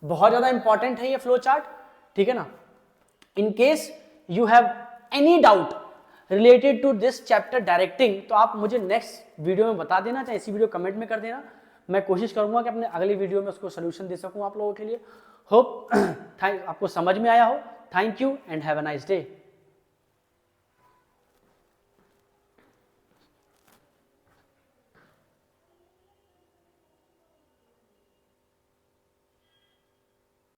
बहुत ज्यादा इंपॉर्टेंट है ये फ्लो चार्ट, ठीक है ना। In case you have any doubt related to this chapter directing, तो आप मुझे नेक्स्ट वीडियो में बता देना, चाहे इसी वीडियो कमेंट में कर देना, मैं कोशिश करूंगा कि अपने अगली वीडियो में उसको सोल्यूशन दे सकूं आप लोगों के लिए। होप आपको समझ में आया हो। Thank you and have a nice day.